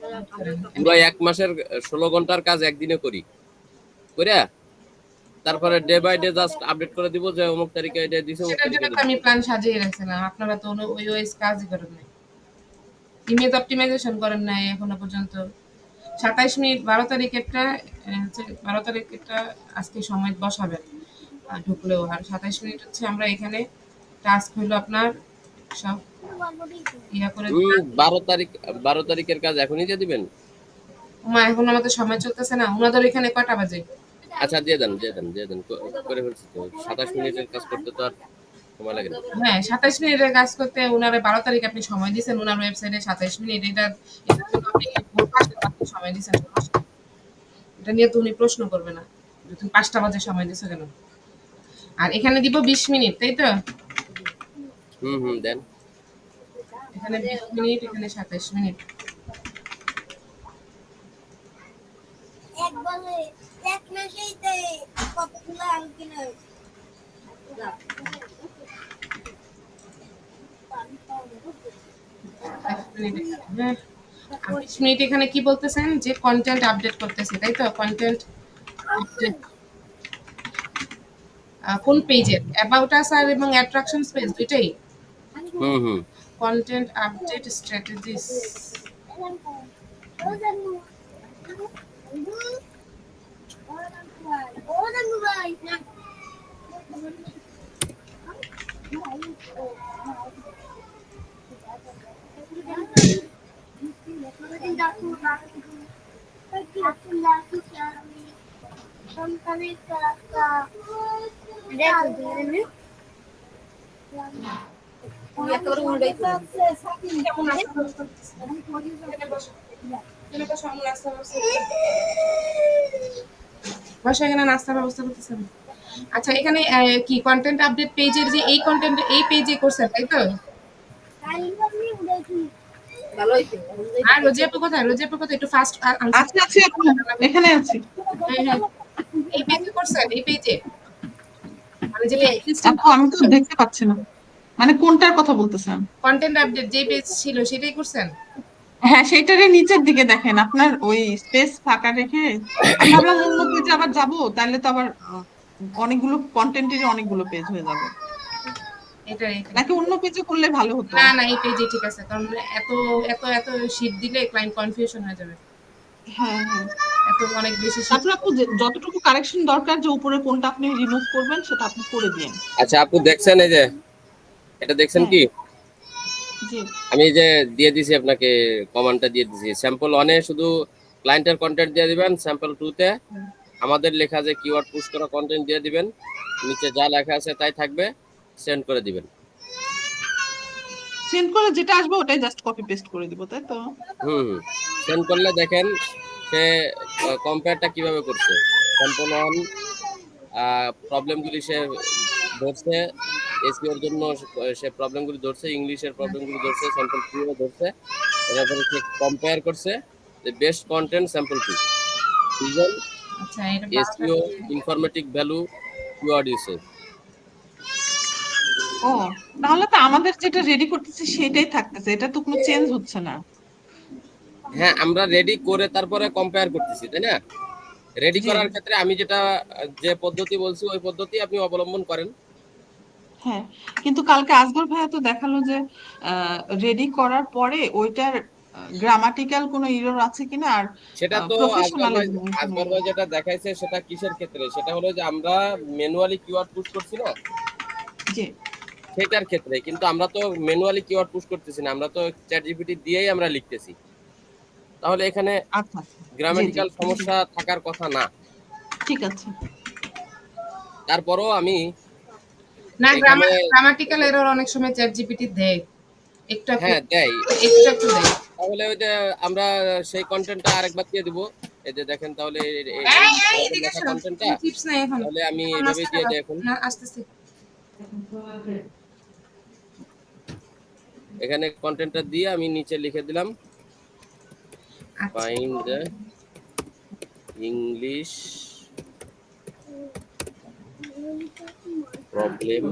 Wait করেন, পুরো 1 মাসের 16 ঘন্টার কাজ একদিনে করি, কইরা তারপরে day by day just update করে দিব যে অমুক তারিখে এটা দিছে, অমুক সেটার জন্য তারিখে তো দিছে। আমি প্ল্যান সাজিয়ে রাখছিলাম। আপনারা তো ওই ওয়াইজ কাজই করেন নাই, ইমেজ অপটিমাইজেশন করেন নাই এখনো পর্যন্ত। 27 মিনিট 12 তারিখেরটা, 12 তারিখেরটা আজকে সময় বসাবেন ঢুকলেও। আর 27 মিনিট হচ্ছে আমরা এখানে টাস্ক হইলো আপনার সব ইয়া করে দিলাম। 12 তারিখ, 12 তারিখের কাজ এখনই দিয়ে দিবেন। মা এখন আমাদের সময় চলতেছে না, ওনাদের এখানে কয়টা বাজে? আচ্ছা দিয়ে দেন, দিয়ে দেন, দিয়ে দেন, করে ফেলছি তো। 27 মিনিটের কাজ করতে তো আর সময় লাগে না। হ্যাঁ, 27 মিনিটের কাজ করতে উনারে 12 তারিখ আপনি সময় দিয়েছেন, উনার ওয়েবসাইটে 27 মিনিট। এটার জন্য আপনি ভোর ৫টা আপনি সময় দিয়েছেন। এটা নিয়ে তো উনি প্রশ্ন করবে না যে তুমি 5টা বাজে সময় দিছো কেন। আর এখানে দিব 20 মিনিট, তাই তো? দেন। এখানে 20 মিনিট, এখানে 27 মিনিট। এক মাসেই তো কতগুলো আম কিনে হ্যাঁ, 20 মিনিট এখানে কি বলতেছেন যে কন্টেন্ট আপডেট করতেছে, তাই তো? কন্টেন্ট আপডেট কোন পেজের? অ্যাবাউট আস আর এবং অ্যাট্রাকশনস পেজ দুইটাই? হুম কন্টেন্ট আপডেট স্ট্র্যাটেজিস। কেমন নাস্তা ব্যবস্থা করতেছে? এখানে বসো। এখানে বসো, আমি নাস্তা ব্যবস্থা বসো, এখানে নাস্তার ব্যবস্থা করতেছেন। আচ্ছা, এখানে কি কন্টেন্ট আপডেট পেজের যে এই কন্টেন্ট এই পেজে করছেন, তাই তো? আর রোজিয়াপু কোথায়? রোজিয়াপু কোথায়? একটু ফাস্ট আনসার। আচ্ছা আচ্ছা আপু, এখানে আছি। হ্যাঁ, হ্যাঁ। এই পেজে করছেন, এই পেজে? মানে যেটা এক্সিস্টিং আপু আমি তো দেখতে পাচ্ছি না, মানে কোনটার কথা বলতেছেন? কন্টেন্ট আপডেট যে পেজ ছিল সেটাই করছেন? হ্যাঁ সেইটারই নিচের দিকে দেখেন, আপনার ওই স্পেস ফাঁকা রেখে। আমি ভাবলাম অন্য পেজে আবার যাব, তাহলে তো আবার অনেকগুলো কন্টেন্টের অনেকগুলো পেজ হয়ে যাবে, এটাই। নাকি অন্য পেজে করলে ভালো হতো? না, না, এই পেজে ঠিক আছে। কারণ এত এত এত শীট দিলে ক্লায়েন্ট কনফিউশন হয়ে যাবে। হ্যাঁ হ্যাঁ এত অনেক বেশি শীত। তারপর আপু যতটুকু কারেকশন দরকার যে উপরে কোনটা আপনি রিমুভ করবেন সেটা আপনি করে দিন। আচ্ছা আপু দেখছেন এই যে এটা দেখছেন হ্যাঁ, কি জি আমি এই যে দিয়ে দিছি আপনাকে কমান্ডটা দিয়ে দিছি স্যাম্পল 1 এ শুধু ক্লায়েন্টের কন্টেন্ট দিয়ে দিবেন, স্যাম্পল 2 তে আমাদের লেখা যে কিওয়ার্ড পুশ করা কন্টেন্ট দিয়ে দিবেন, নিচে যা লেখা আছে তাই থাকবে, সেন্ড করে দিবেন। সেন্ড করে যেটা আসবে ওটাই জাস্ট কপি পেস্ট করে দিব, তাই তো? হুম সেন্ড করলে দেখেন সে কম্পেয়ারটা কিভাবে করছে। স্যাম্পল 1 প্রবলেমগুলি সে ধরছে, এসইওর জন্য সে প্রবলেমগুলি ধরছে, ইংলিশের প্রবলেমগুলি ধরছে, স্যাম্পল 2 ও ধরছে। তারপরে সে কম্পেয়ার করছে যে বেস্ট কন্টেন্ট স্যাম্পল 2 রিজন আচ্ছা এটা 12টা SEO informative value keyword usage. ও, তাহলে তো আমাদের যেটা রেডি করতেছি সেটাই থাকতেছে, এটা তো কোনো চেঞ্জ হচ্ছে না। হ্যাঁ আমরা রেডি করে তারপরে কম্পেয়ার করতেছি, তাই না? রেডি জি, করার ক্ষেত্রে আমি যেটা যে পদ্ধতি বলছি ওই পদ্ধতি আপনি অবলম্বন করেন। হ্যাঁ, কিন্তু কালকে আসগর ভাইয়া তো দেখালো যে রেডি করার পরে ওইটার গ্রামাটিক্যাল কোনো এরর আছে কিনা আর সেটা তো প্রফেশনালিজম কোনো আসগর ভাই যেটা দেখাইছে সেটা কিসের ক্ষেত্রে, সেটা হলো যে আমরা ম্যানুয়ালি কিওয়ার্ড পুশ করছি না জি, সেটার ক্ষেত্রে, কিন্তু আমরা তো ম্যানুয়ালি কিওয়ার্ড পুশ করতেছি না, আমরা তো চ্যাট জিপিটি দিয়েই আমরা লিখতেছি। তাহলে এখানে আচ্ছা আচ্ছা, জি জি, গ্রামাটিক্যাল সমস্যা থাকার কথা না। ঠিক আছে। তারপরও আমি না, এখানে গ্রামাটিক্যাল এরর অনেক সময় চ্যাট জিপিটি দেয়, একটু একটু হ্যাঁ দেয়, একটু একটু দেয়। তাহলে ওই যে আমরা সেই কন্টেন্টটা আরেকবার দিয়ে দিব। এই যে দেখেন তাহলে এই এই আমাদের এদিকে লেখা আসো, কন্টেন্টটা তুমি চিপস নাই এখন, তাহলে আমি এখন এভাবেই নাস্তা দিয়ে খাবা দিই এখন। না? আসতেছি। এখানে কন্টেন্টটা দিয়ে আমি নিচে লিখে দিলাম আচ্ছা find the English problem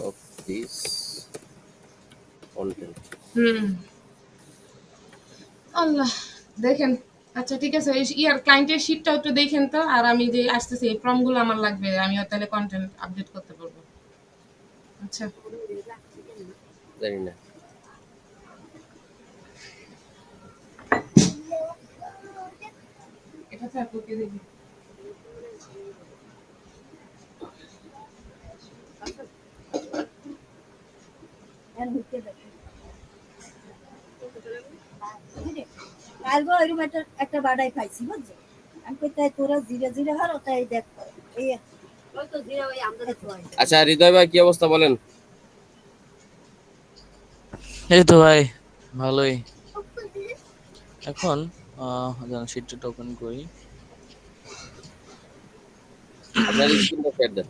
of this content. হুম, আল্লাহ, দেখেন। আচ্ছা ঠিক আছে, এই ইয়ার ক্লায়েন্টের শিটটা একটু দেখেন তো, আর আমি যে আসতেছি এই ফর্মগুলো আমার লাগবে, আমি তাহলে কন্টেন্ট আপডেট করতে পারবো। আচ্ছা জানি না এটা থাক, ওকে দেখি। কালকে ওইরকম একটা বাড়াই খাইছি বুঝছো, আমি কই তাই তোরা জিরে জিরে হারো তাই দেখ এই ওই তো জিরে ওই আমাদের খাওয়াই। আচ্ছা হৃদয় ভাই কি অবস্থা বলেন? এই তো ভাই, ভালোই। এখন শিটটা ওপেন করি। আপনার স্ক্রিনটা শেয়ার দেন।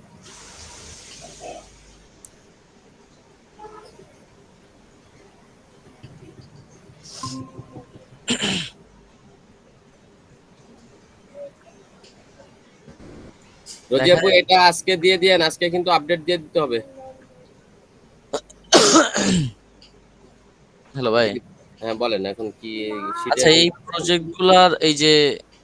রোজি দেখা আপু এটা আজকে দিয়ে দিয়েন, আজকে কিন্তু আপডেট দিয়ে দিতে হবে। হ্যালো ভাই। হ্যাঁ বলেন এখন কি শিটে আচ্ছা, এখন এই প্রজেক্ট গুলার এই যে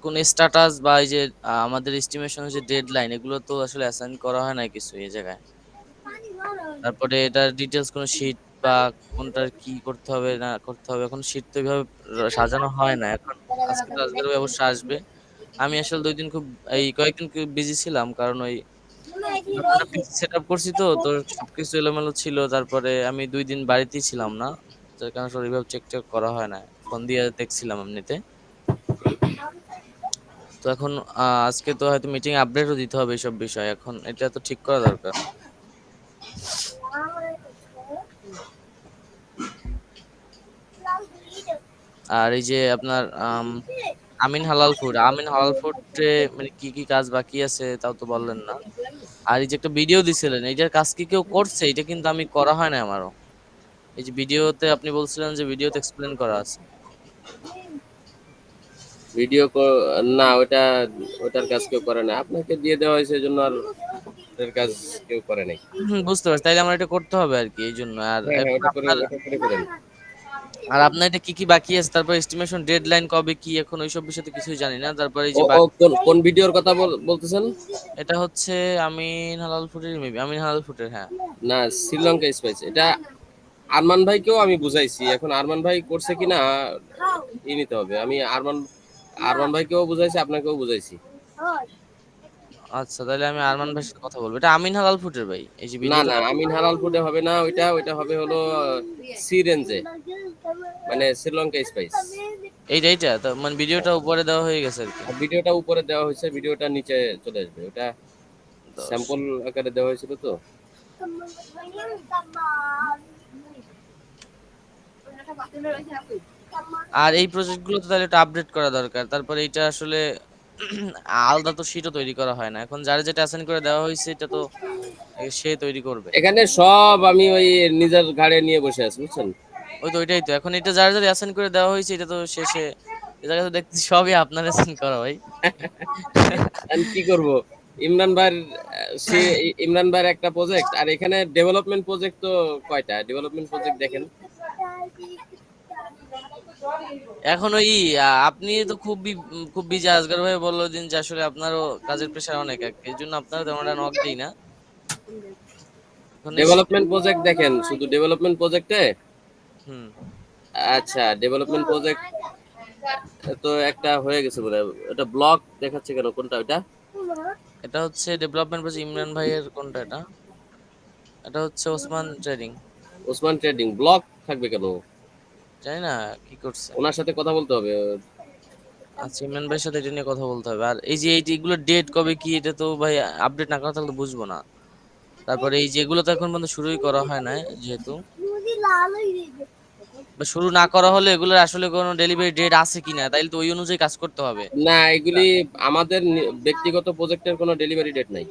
কোন স্ট্যাটাস বা এই যে আমাদের এস্টিমেশনের যে ডেডলাইন, এগুলো তো আসলে অ্যাসাইন করা হয় না কিছু এই জায়গায়। তারপরে এটার ডিটেলস কোন শিট বা কোনটার কি করতে হবে না করতে হবে, এখন শিট তো এইভাবে সাজানো হয় না এখন। আজকে তো আজকের অবশ্য আসবে। আমি আসলে 2 দিন খুব এই কয়েকদিন খুব বিজি ছিলাম, কারণ ওই নতুন একটা পিসি সেটআপ করছি, তো তো সবকিছু এলোমেলো ছিল। তারপরে আমি 2 দিন বাড়িতেই ছিলাম না, যার কারণে আসলে ওইভাবে চেক টেক করা হয় না। ফোন দিয়ে দেখছিলাম এমনিতে। তো এখন আজকে তো হয়তো মিটিং আপডেটও দিতে হবে এইসব বিষয়, এখন এটা তো ঠিক করা দরকার। আর এই যে আপনার আমিন হালাল ফুডে মানে কি কি কাজ বাকি আছে তাও তো বললেন না। আর এই যে একটা ভিডিও দিছিলেন, এইটার কাজ কি কেউ করছে? এটা কিন্তু আমি করা হয় না আমারও। এই যে ভিডিওতে আপনি বলছিলেন যে ভিডিওতে এক্সপ্লেন করা আছে। ভিডিও না ওটা, ওটার কাজ কেউ করে না, আপনাকে দিয়ে দেওয়া হয়েছে এজন্য আর ওটার কাজ কেউ করে নাই। বুঝতে পারছি, তাইলে আমার এটা করতে হবে আর কি, এই জন্য। আর হ্যাঁ হ্যাঁ এখন ওটা করে আপনার ওটা করে করেন। আপনার এটা কি কি বাকি আছে, তারপর এস্টিমেশন ডেডলাইন কবে কি, এখন ওইসব বিষয়ে তো কিছুই জানি না। তারপর এই ও যে ও কোন কোন ভিডিওর কথা বলতেছেন? এটা হচ্ছে আমিন হালাল ফুডের, মেবি আমিন হালাল ফুডের, হ্যাঁ। না শ্রীলঙ্কা স্পাইস এটা আরমান ভাইকেও আমি বুঝাইছি, এখন আরমান ভাই করছে কিনা নিতে হবে। আমি আরমান ভাইকেও বুঝাইছি, আপনাকেও বুঝাইছি। আচ্ছা, তাহলে আমি আরমান ভাইয়ের সাথে কথা বলবো। এটা আমিন হালাল ফুডের ভাই, এই যে না ভিডিওটা। না, আমিন হালাল ফুডে হবে না, ওইটা হবে হলো সি রেঞ্জে, মানে শ্রীলঙ্কা স্পাইস। এইটা তো মানে ভিডিওটা উপরে দেওয়া হয়ে গেছে আর কি। আর ভিডিওটা উপরে দেওয়া হয়েছে, ভিডিওটা নিচে চলে আসবে। ওটা 10। স্যাম্পল আকারে দেওয়া হয়েছিল তো। আর এই প্রজেক্ট গুলো তো তাহলে একটু আপডেট করা দরকার। তারপরে এটা আসলে আলাদা তো শিটও তৈরি করা হয় না, এখন যারা যেটা অ্যাসাইন করে দেওয়া হয়েছে এটা তো সে তৈরি করবে। এখানে সব আমি ওই নিজের ঘাড়ে নিয়ে বসে আছি, বুঝছেন। ওই তো ওইটাই তো, এখন এটা যারা যারা অ্যাসাইন করে দেওয়া হয়েছে এটা তো শেষে এ জায়গায় তো দেখতেছি সবই আপনার অ্যাসাইন করা ভাই। আমি কি করব, ইমরান ভাইয়ের সে ইমরান ভাইয়ের একটা প্রজেক্ট, আর এখানে ডেভেলপমেন্ট প্রজেক্ট তো কয়টা ডেভেলপমেন্ট প্রজেক্ট দেখেন। এখন ওই আপনি তো খুব বিজি, আজগার ভাই বললো দিন যে আসলে আপনারও কাজের প্রেশার অনেক আর কি, এই জন্য আপনারও তেমন একটা নক দেই না এখন ডেভেলপমেন্ট প্রজেক্ট দেখেন, শুধু ডেভেলপমেন্ট প্রজেক্টে। হুম। আচ্ছা, ডেভেলপমেন্ট প্রজেক্ট তো একটা হয়ে গেছে বলে, এটা ব্লক দেখাচ্ছে কেন, কোনটা ওটা? এটা হচ্ছে ডেভেলপমেন্ট বলছে ইমরান ভাইয়ের কোনটা এটা? এটা হচ্ছে Osman trading. Osman trading block থাকবে কেন? জানি না কি করছে। ওনার সাথে কথা বলতে হবে। আচ্ছা, ইমরান ভাইয়ের সাথে এটা নিয়ে কথা বলতে হবে। আর এই যে এগুলো ডেট কবে কি, এটা তো ভাই আপডেট না করা থাকলে তো বুঝবো না। তারপরে এই যেগুলো তো এখন পর্যন্ত শুরুই করা হয় না, যেহেতু বা শুরু না করা হলে এগুলোর আসলে কোনো ডেলিভারি ডেট আছে কিনা, তাইলে তো ওই অনুযায়ী কাজ করতে হবে। না, এগুলি আমাদের ব্যক্তিগত প্রজেক্টের কোনো ডেলিভারি ডেট নাই।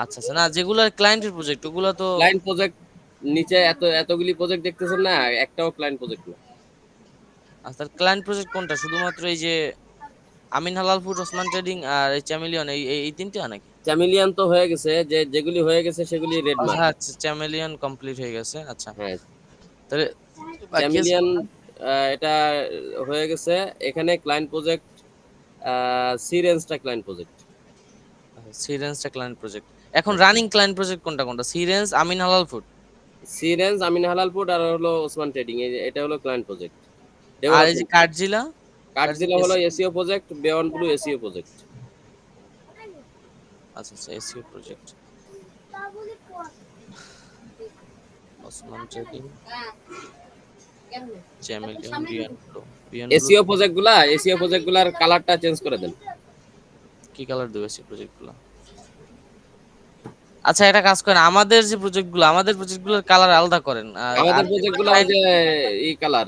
আচ্ছা আচ্ছা, না যেগুলো ক্লায়েন্টের প্রজেক্ট ওগুলো তো। ক্লায়েন্ট প্রজেক্ট নিচে এতগুলি প্রজেক্ট দেখতেছেন না, একটাও ক্লায়েন্ট প্রজেক্ট না। আচ্ছা, ক্লায়েন্ট প্রজেক্ট কোনটা? শুধুমাত্র এই যে আমিন হালাল ফুড, ওসমান ট্রেডিং আর এই চ্যামেলিয়ন, এই তিনটা নাকি? চ্যামিলিয়ান তো হয়ে গেছে, যেগুলি হয়ে গেছে সেগুলি রেড মার্ক। আচ্ছা, চ্যামেলিয়ন কমপ্লিট হয়ে গেছে। আচ্ছা, হ্যাঁ, তাহলে বাকি আছে চ্যামিলিয়ান এটা হয়ে গেছে। এখানে ক্লায়েন্ট প্রজেক্ট সি রেঞ্জটা ক্লায়েন্ট প্রজেক্ট। সিরেন্সটা ক্লায়েন্ট প্রজেক্ট। এখন রানিং ক্লায়েন্ট প্রজেক্ট কোনটা কোনটা? সিরেন্স, আমিন হালাল ফুড, সি রেঞ্জ, আমিন হালাল ফুড, আর হলো ওসমান ট্রেডিং, এটা হলো ক্লায়েন্ট প্রজেক্ট আর এই যে ডেভেলপমেন্ট। কার্জিলা। কার্ডজিলা হলো এসইও প্রজেক্ট, বেয়ন ব্লু এসইও প্রজেক্ট। আচ্ছা আচ্ছা, SEO project, Osman Trading, Chameleon, SEO project গুলার কালারটা চেঞ্জ করে দেন। কি কালার দেবে এসইও প্রজেক্ট গুলো? আচ্ছা, এটা কাজ করেন, আমাদের প্রজেক্ট গুলোর কালার আলাদা করেন। আমাদের আর প্রজেক্ট গুলা ওই যে এই কালার,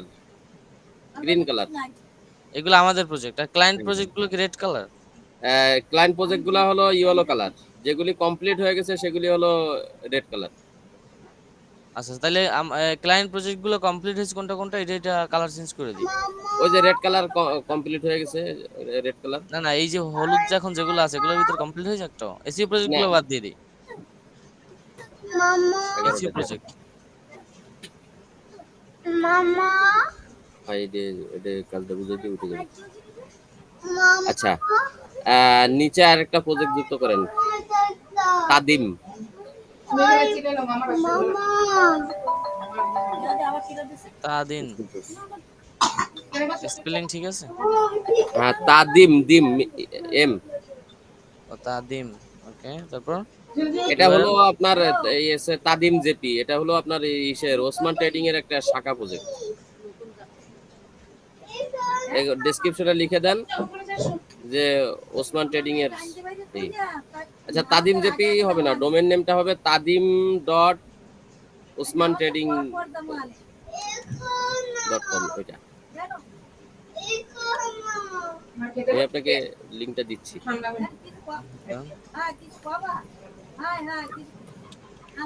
গ্রিন কালার। এগুলো আমাদের প্রজেক্ট, আর ক্লায়েন্ট প্রজেক্ট গুলো কি রেড কালার? ক্লায়েন্ট প্রজেক্ট গুলা হলো ইয়েলো কালার, যেগুলি কমপ্লিট হয়ে গেছে সেগুলি হলো রেড কালার। আচ্ছা, তাহলে ক্লায়েন্ট প্রজেক্ট গুলো কমপ্লিট হয়েছে কোনটা কোনটা, এটা কালার চেঞ্জ করে দিই। ওই যে রেড কালার কমপ্লিট হয়ে গেছে, রেড কালার। না না, এই যে হলুদ যে এখন যেগুলো আছে এগুলোর ভিতরে কমপ্লিট হয়েছে একটা, এসইও প্রজেক্ট না, গুলো বাদ দিয়ে দিই। এসইও 11টা প্রজেক্ট। ভাই, এটা কালটা বুঝাইতে উঠে যাবে। আচ্ছা, নিচে আরেকটা প্রজেক্ট যুক্ত করেন, তাদিম। তুমি এখানে চিনে নাও, আমার আসলে তাদিন, স্পেলিং ঠিক আছে? হ্যাঁ, তাদিম, দিম, এম। ও তাদিম, ওকে। তারপর এটা হলো আপনার তাদিম জেপি, এটা হলো আপনার ইসের ওসমান ট্রেডিং এর একটা শাখা প্রজেক্ট। ডেসক্রিপশনে লিখে দেন যে ওসমান ট্রেডিং এর এই। আচ্ছা, তাদিম জেপি হবে না, ডোমেন নেমটা হবে তাদিম ডট ওসমান ট্রেডিং .com। ওইটা আমি আপনাকে লিঙ্কটা দিচ্ছি। ঠান্ডা হয়ে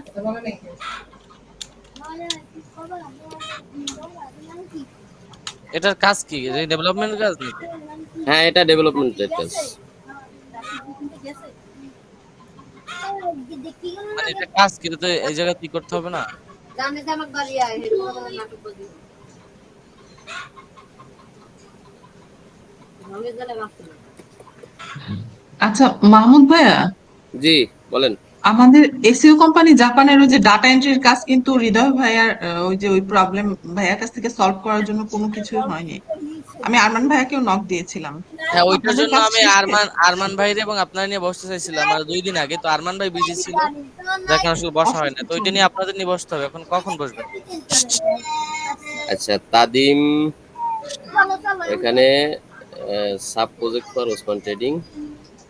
এটা বলে নাকি? এটার কাজ কি? ডেভেলপমেন্ট কাজ নাকি? হ্যাঁ, এটা ডেভেলপমেন্টের কাজ। মানে এটা কাজ কি? এটা তো এই জায়গায় কি করতে হবে না? আচ্ছা মাহমুদ ভাইয়া, জি, বলেন। আমাদের এসিও কোম্পানি জাপানের ওই যে ডাটা এন্ট্রির কাজ কিন্তু হৃদয় ভাইয়ার ওই যে ওই প্রবলেম ভাইয়ার কাছ থেকে সলভ করার জন্য কোনো কিছুই হয়নি। আমি আরমান ভাইয়াকেও নক দিয়েছিলাম। হ্যাঁ, ওইটার আপনাদের জন্য কাজ আমি শেষ আরমান আরমান ভাইরে এবং আপনার নিয়ে বসতে চাইছিলাম আর 2 দিন আগে, তো আরমান ভাই বিজি ছিল, যার কারণে আসলে বসা হয় না। অসুস্থ তো ওইটা ছিলেন। নিয়ে আপনাদের নিয়ে বসতে হবে। এখন কখন বসবেন? আচ্ছা, তাদিম এখানে sub project for Osman trading,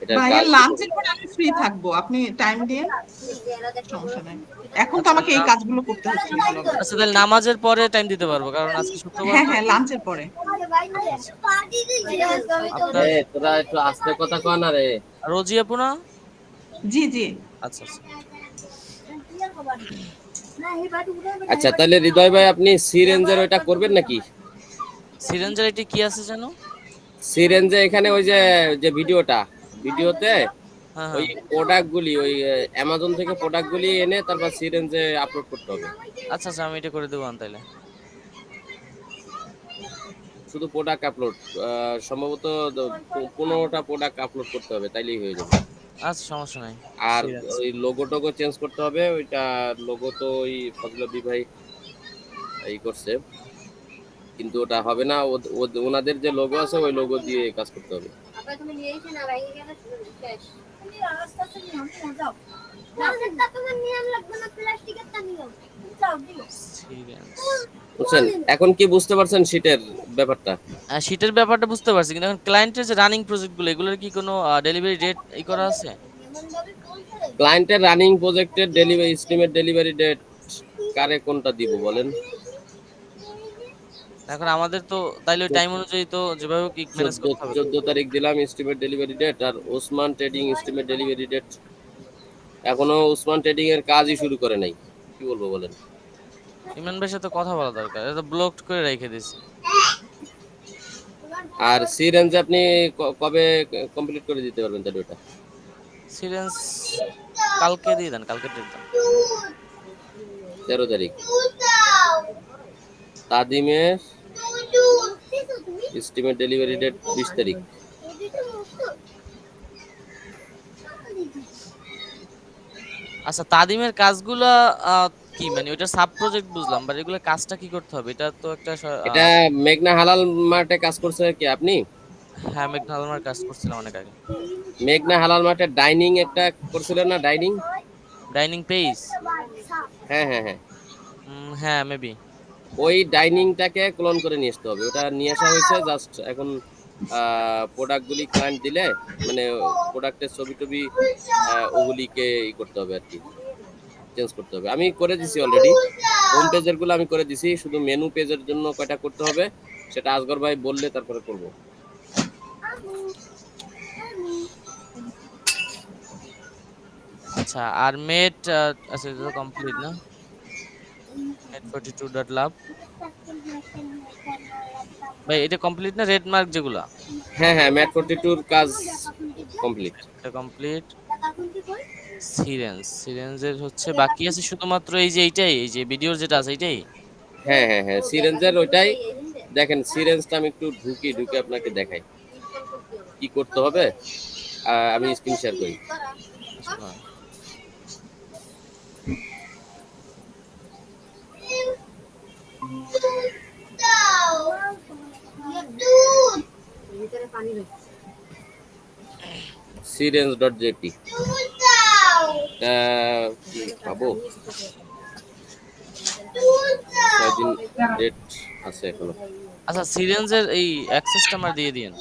এটার ভাইয়া কাজ লাঞ্চের পরে আমি ফ্রি থাকবো, আপনি টাইম দিন, সমস্যা নাই। এখন তো আচ্ছা আমাকে এই কাজগুলো করতে হচ্ছে ব্লগে। আচ্ছা, তাহলে নামাজের পরে টাইম দিতে পারবো, কারণ আজকে শুক্রবার হ্যাঁ তো। হ্যাঁ, লাঞ্চের পরে। আচ্ছা আচ্ছা। আপনার তোরা একটু আস্তে কথা কয় না রে। রোজি আপু না? জি জি। আচ্ছা আচ্ছা। আচ্ছা, তাহলে হৃদয় ভাই আপনি সি রেঞ্জের ওইটা করবেন নাকি? সিরিঞ্জের এটি কি আছে যেন? সি রেঞ্জে এখানে ওই যে যে ভিডিওতে হ্যাঁ ওই হ্যাঁ। প্রোডাক্ট গুলি ওই অ্যামাজন থেকে প্রোডাক্ট গুলি এনে তারপর সি রেঞ্জে আপলোড করতে হবে। আচ্ছা আচ্ছা, আমি এটা করে দেবো তাইলে। শুধু প্রোডাক্ট আপলোড, সম্ভবত 15টা প্রোডাক্ট আপলোড করতে হবে, তাইলেই হয়ে যাবে। আচ্ছা, সমস্যা নাই। আর সিরিঞ্জ। ওই লোগো টোগো চেঞ্জ করতে হবে, ওইটা লোগো তো ওই ফজলাদি ভাই এই করছে, কিন্তু ওটা হবে না, ওনাদের যে লোগো আছে ওই লোগো দিয়ে কাজ করতে হবে। সিরিঞ্জ। বুঝছেন? এখন কি বুঝতে পারছেন শীটের ব্যাপারটা? শীটের ব্যাপারটা বুঝতে পারছি, কিন্তু এখন ক্লায়েন্টের যে রানিং প্রজেক্ট গুলো, এগুলোর কি কোনো ডেলিভারি ডেট করা আছে? ক্লায়েন্টের রানিং প্রজেক্টের ডেলিভারি এস্টিমেট ডেলিভারি ডেট কারে কোনটা দিব বলেন? এখন আমাদের তো তাইলে ওই টাইম অনুযায়ী তো যেভাবে কি ম্যানেজ 14 করতে হবে তো। 14 তারিখ দিলাম এস্টিমেট ডেলিভারি ডেট, আর Osman Trading estimate delivery date এখনো ওসমান ট্রেডিং এর কাজই শুরু করে নাই, কি বলবো বলেন? ইমরান ভাইয়ের সাথে কথা বলা দরকার, এটা ব্লকড করে রেখে দিয়েছি। আর সি রেঞ্জ আপনি কবে কমপ্লিট করে দিতে পারবেন তাহলে ওটা? সিরিঞ্জ কালকে দিয়ে দেন, কালকে ডেট দেন। 13 তারিখ। তাদিমের এস্টিমেট ডেলিভারি ডেট 20 তারিখ। আচ্ছা, তাদিমের কাজগুলা কি মানে ওইটা সাব প্রজেক্ট বুঝলাম, বাট এগুলো কাজটা কি করতে হবে? এটা তো একটা এটা মেঘনা হালাল মার্টে কাজ করছে কি আপনি? হ্যাঁ, মেঘনালমার কাজ করছিলাম অনেক আগে। মেঘনা হালাল মার্টে ডাইনিং একটা করছিলেন না, ডাইনিং? Dining page. হ্যাঁ হ্যাঁ হ্যাঁ, হ্যাঁ মেবি। ওই ডাইনিংটাকে ক্লোন করে নিয়ে আসতে হবে, ওটা নিয়ে আসা হয়েছে, জাস্ট এখন প্রোডাক্টগুলি ক্লায়েন্ট দিলে মানে প্রোডাক্টের ছবি টবি ওগুলিকে ই করতে হবে আর কি, চেঞ্জ করতে হবে। আমি করে দিছি অলরেডি, হোম পেজের গুলো আমি করে দিছি, শুধু মেনু পেজের জন্য কয়টা করতে হবে সেটা আসগর ভাই বললে তারপরে করব। আচ্ছা, আর মেট আচ্ছা, এটা তো কমপ্লিট না? মেট 42.lab ভাই, এটা কমপ্লিট না? রেড মার্ক যেগুলা, হ্যাঁ হ্যাঁ, ম্যাট 42 কাজ কমপ্লিট। এটা কমপ্লিট। সিরেঞ্জের হচ্ছে বাকি আছে শুধুমাত্র এই যে এইটাই, এই যে ভিডিওর যেটা আছে এইটাই। হ্যাঁ হ্যাঁ হ্যাঁ, সিরেঞ্জের ওইটাই। দেখেন সিরেঞ্জটা আমি একটু ঢুকে আপনাকে দেখাই কি করতে হবে। আমি স্ক্রিন শেয়ার করি। আচ্ছা, সিরেঞ্জ.jp পাবো, 6 দিন ডেট আছে এখনো। আচ্ছা, সিরেঞ্জের এই অ্যাক্সেসটা আমার দিয়ে দিন।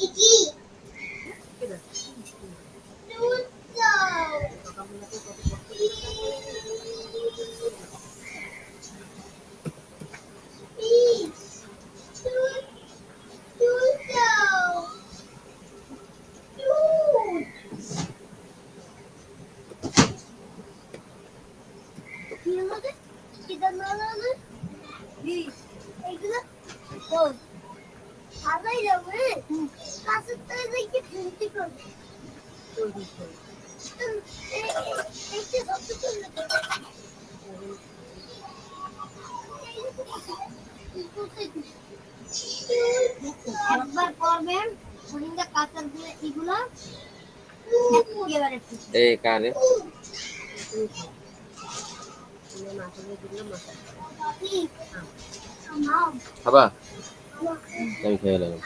একবার করবেন হরিঙ্গা কাঁচার দিয়ে এগুলা একেবারে ঠিক। এই কারে খাবা? আমি খেয়ে গেলাম।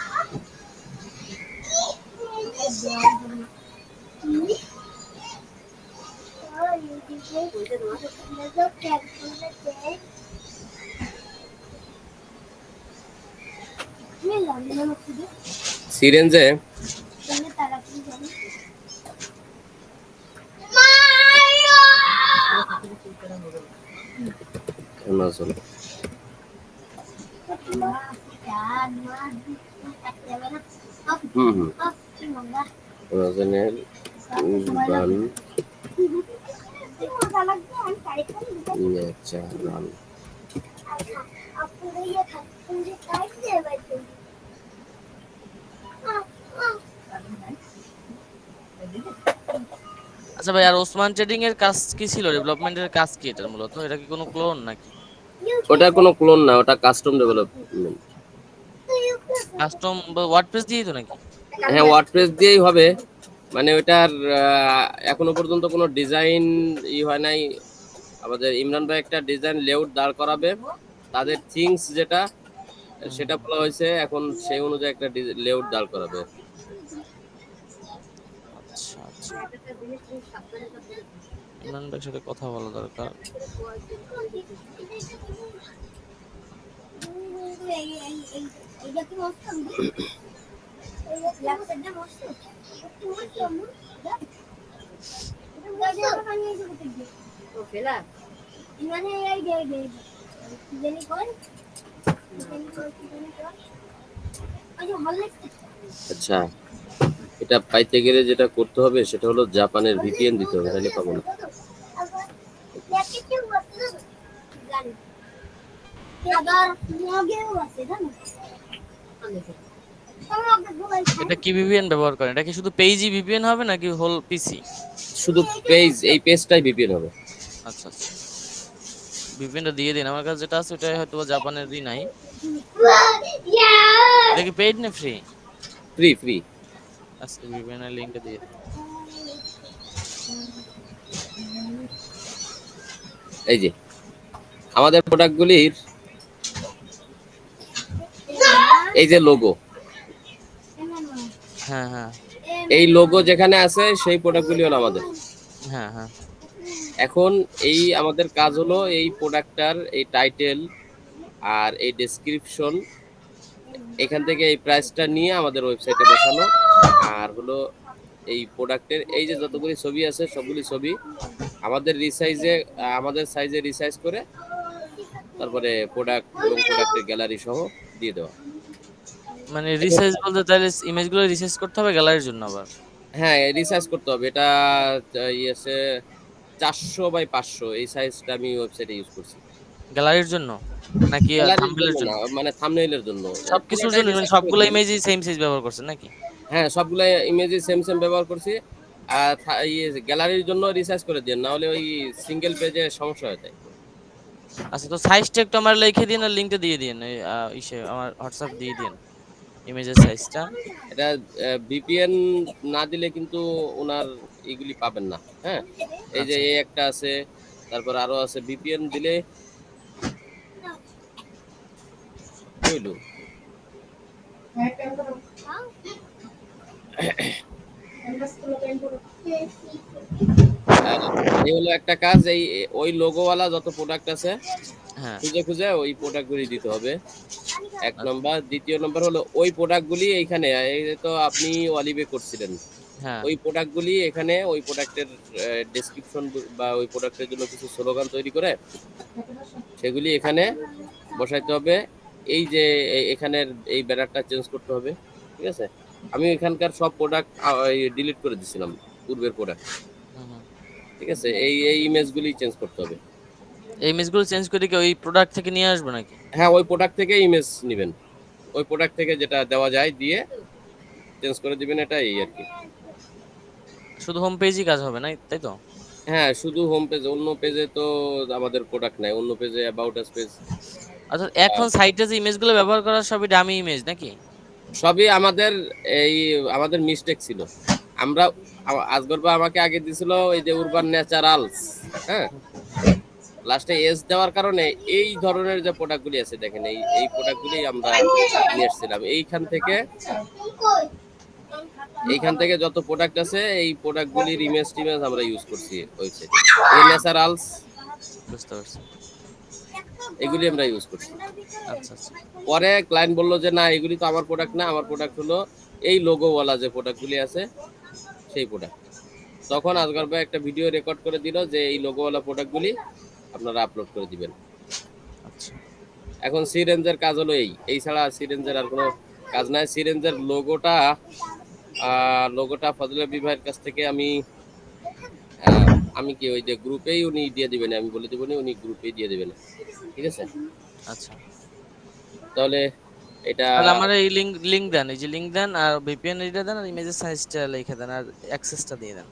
সিরেঞ্জে চলো হুম হুম রজনের গান আচ্ছা গান আচ্ছা ভাই, আর ওসমান ট্রেডিং এর কাজ কি ছিল? ডেভেলপমেন্টের কাজ কি এটার মূলত? এটা কি কোনো ক্লোন নাকি? ওটা কোনো ক্লোন না, ওটা কাস্টম ডেভেলপমেন্ট। কাস্টম ওয়ার্ডপ্রেস দিয়েই তো নাকি? হ্যাঁ, ওয়ার্ডপ্রেস দিয়েই হবে। মানে ওটার এখনো পর্যন্ত কোনো ডিজাইন হয় নাই। আমাদের ইমরান ভাই একটা ডিজাইন লেআউট দাঁড় করাবে, তাদের থিংস যেটা সেটা বলা হয়েছে, এখন সেই অনুযায়ী একটা লেআউট দাঁড় করাবে। আচ্ছা আচ্ছা, ইমরান ভাইয়ের সাথে কথা বলা দরকার। আচ্ছা, এটা পাইতে গেলে যেটা করতে হবে সেটা হলো জাপানের ভিপিএন দিতে হবে, তাহলে পাবো না। এটা কি ভিপিএন ব্যবহার করেন? এটা কি শুধু পেজই ভিপিএন হবে নাকি হোল পিসি? শুধু পেজ, এই পেজটাই ভিপিএন হবে। আচ্ছা আচ্ছা, ভিপিএনটা দিয়ে দিন। আমার কাছে যেটা আছে ওটাই হয়তো জাপানেরই নাই। এটা কি পেইড না ফ্রি? Free free. আজকে ভিপিএন এর লিংকটা দিয়ে দিন। এই যে আমাদের প্রোডাক্টগুলির এই যে লোগো, হ্যাঁ হ্যাঁ এই লোগো যেখানে আছে সেই প্রোডাক্টগুলি হলো আমাদের। হ্যাঁ হ্যাঁ। এখন এই আমাদের কাজ হলো এই প্রোডাক্টটার এই টাইটেল আর এই ডেসক্রিপশন, এখান থেকে এই প্রাইসটা নিয়ে আমাদের ওয়েবসাইটে বসানো, আর হলো এই প্রোডাক্টের এই যে যতগুলি ছবি আছে সবগুলি ছবি আমাদের রিসাইজে, আমাদের সাইজে রিসাইজ করে তারপরে প্রোডাক্ট এবং প্রোডাক্টের গ্যালারি সহ দিয়ে দেওয়া। মানে রিসাইজ বলতে তাহলে ইমেজগুলো রিসাইজ করতে হবে গ্যালারির জন্য আবার? হ্যাঁ, রিসাইজ করতে হবে। এটা ইয়েছে 400x500, এই সাইজটা আমি ওয়েবসাইটে ইউজ করছি। গ্যালারির জন্য নাকি গ্যালারির থাম্বনেলের জন্য জন্য? না, মানে থাম্বনেইলের জন্য। সবকিছুর পুরোটাই জন্য মানে রিসাইজ করে সবগুলো দিই। ইমেজই সেম সাইজ ব্যবহার করছেন নাকি? হ্যাঁ, সবগুলো ইমেজই সেম সেম ব্যবহার করছি। আর ইয়ে গ্যালারির জন্য রিসার্চ করে দিন, না হলে ওই সিঙ্গেল পেজে সমস্যা হয়ে যায়। আচ্ছা, তো সাইজটা একটু আমার লিখে দিন আর লিংকটা দিয়ে দিন, এই ইসে আমার হোয়াটসঅ্যাপ দিয়ে দিন ইমেজের সাইজটা। এটা ভিপিএন না দিলে কিন্তু ওনার এগুলি পাবেন না। হ্যাঁ, এই যে আচ্ছা এই একটা আছে, তারপর আরো আছে। ভিপিএন দিলে কি হইলো? এই হলো একটা কাজ, এই ওই লোগোওয়ালা যত প্রোডাক্ট আছে হ্যাঁ খুঁজে খুঁজে ওই প্রোডাক্টগুলি দিতে হবে, এক আচ্ছা, নম্বর। দ্বিতীয় নম্বর হলো ওই প্রোডাক্টগুলি এইখানে, এই যে তো আপনি অলিভে করছিলেন, হ্যাঁ ওই প্রোডাক্টগুলি এখানে ওই প্রোডাক্টের ডেসক্রিপশন বা ওই প্রোডাক্টের জন্য কিছু স্লোগান তৈরি করে সেগুলি এখানে বসাইতে হবে। এই যে এখানের এই ব্যানারটা চেঞ্জ করতে হবে, ঠিক আছে? আমি এখানকার সব প্রোডাক্ট ডিলিট করে দিছিলাম, পূর্বের প্রোডাক্ট, হুম, হুম। ঠিক আছে? এই ইমেজগুলি চেঞ্জ করতে হবে। এই ইমেজগুলো চেঞ্জ করে কি ওই প্রোডাক্ট থেকে নিয়ে আসবো নাকি? হ্যাঁ, ওই প্রোডাক্ট থেকে ইমেজ নেবেন, ওই প্রোডাক্ট থেকে যেটা দেওয়া যায় দিয়ে চেঞ্জ করে দিবেন, এটা এই আর কি। শুধু হোম পেজই কাজ হবে না, তাই তো? হ্যাঁ, শুধু হোম পেজ, অন্য পেজে তো আমাদের প্রোডাক্ট নাই, অন্য পেজে অ্যাবাউট আস পেজ। আচ্ছা, এখন সাইটে যে ইমেজগুলো ব্যবহার করা সবই ডামি ইমেজ নাকি? সবই আমাদের এই আমাদের মিস্টেক ছিল। আমরা আজগর ভাই আমাকে আগে দিছিল এই যে উরবান ন্যাচারালস, হ্যাঁ, লাস্টে এস দেওয়ার কারণে এই ধরনের যে প্রোডাক্টগুলি আছে দেখেন, এই প্রোডাক্টগুলি আমরা নিয়ে এসেছিলাম এইখান থেকে যত প্রোডাক্ট আছে এই প্রোডাক্টগুলির ইমেজ টিমেজ আমরা ইউজ করছি ওয়েবসাইটে। এই ন্যাচারালস বুঝতে পারছি। এগুলি আমরা ইউজ করছি। আচ্ছা আচ্ছা। পরে ক্লায়েন্ট বললো যে না এগুলি তো আমার প্রোডাক্ট না, আমার প্রোডাক্ট হলো এই লোগোওয়ালা যে প্রোডাক্টগুলি আছে সেই প্রোডাক্ট। তখন আজগর ভাই একটা ভিডিও রেকর্ড করে দিল যে এই লোগোওয়ালা প্রোডাক্টগুলি আপনারা আপলোড করে দিবেন। আচ্ছা এখন সি রেঞ্জের কাজ হলো এই ছাড়া সি রেঞ্জের আর কোনো কাজ নাই। সি রেঞ্জের লোগোটা ফজলে বিভাগের কাছ থেকে আমি কি ওই যে গ্রুপেই উনি দিয়ে দিবেন, আমি বলে দেবো উনি গ্রুপেই দিয়ে দেবেন, ঠিক আছে? আচ্ছা। তাহলে এটা তাহলে আমার এই লিংক দেন, এই যে লিংক দেন আর ভিপিএন এটা দেন আর ইমেজের সাইজটা লিখে দেন আর অ্যাক্সেসটা দিয়ে দেন।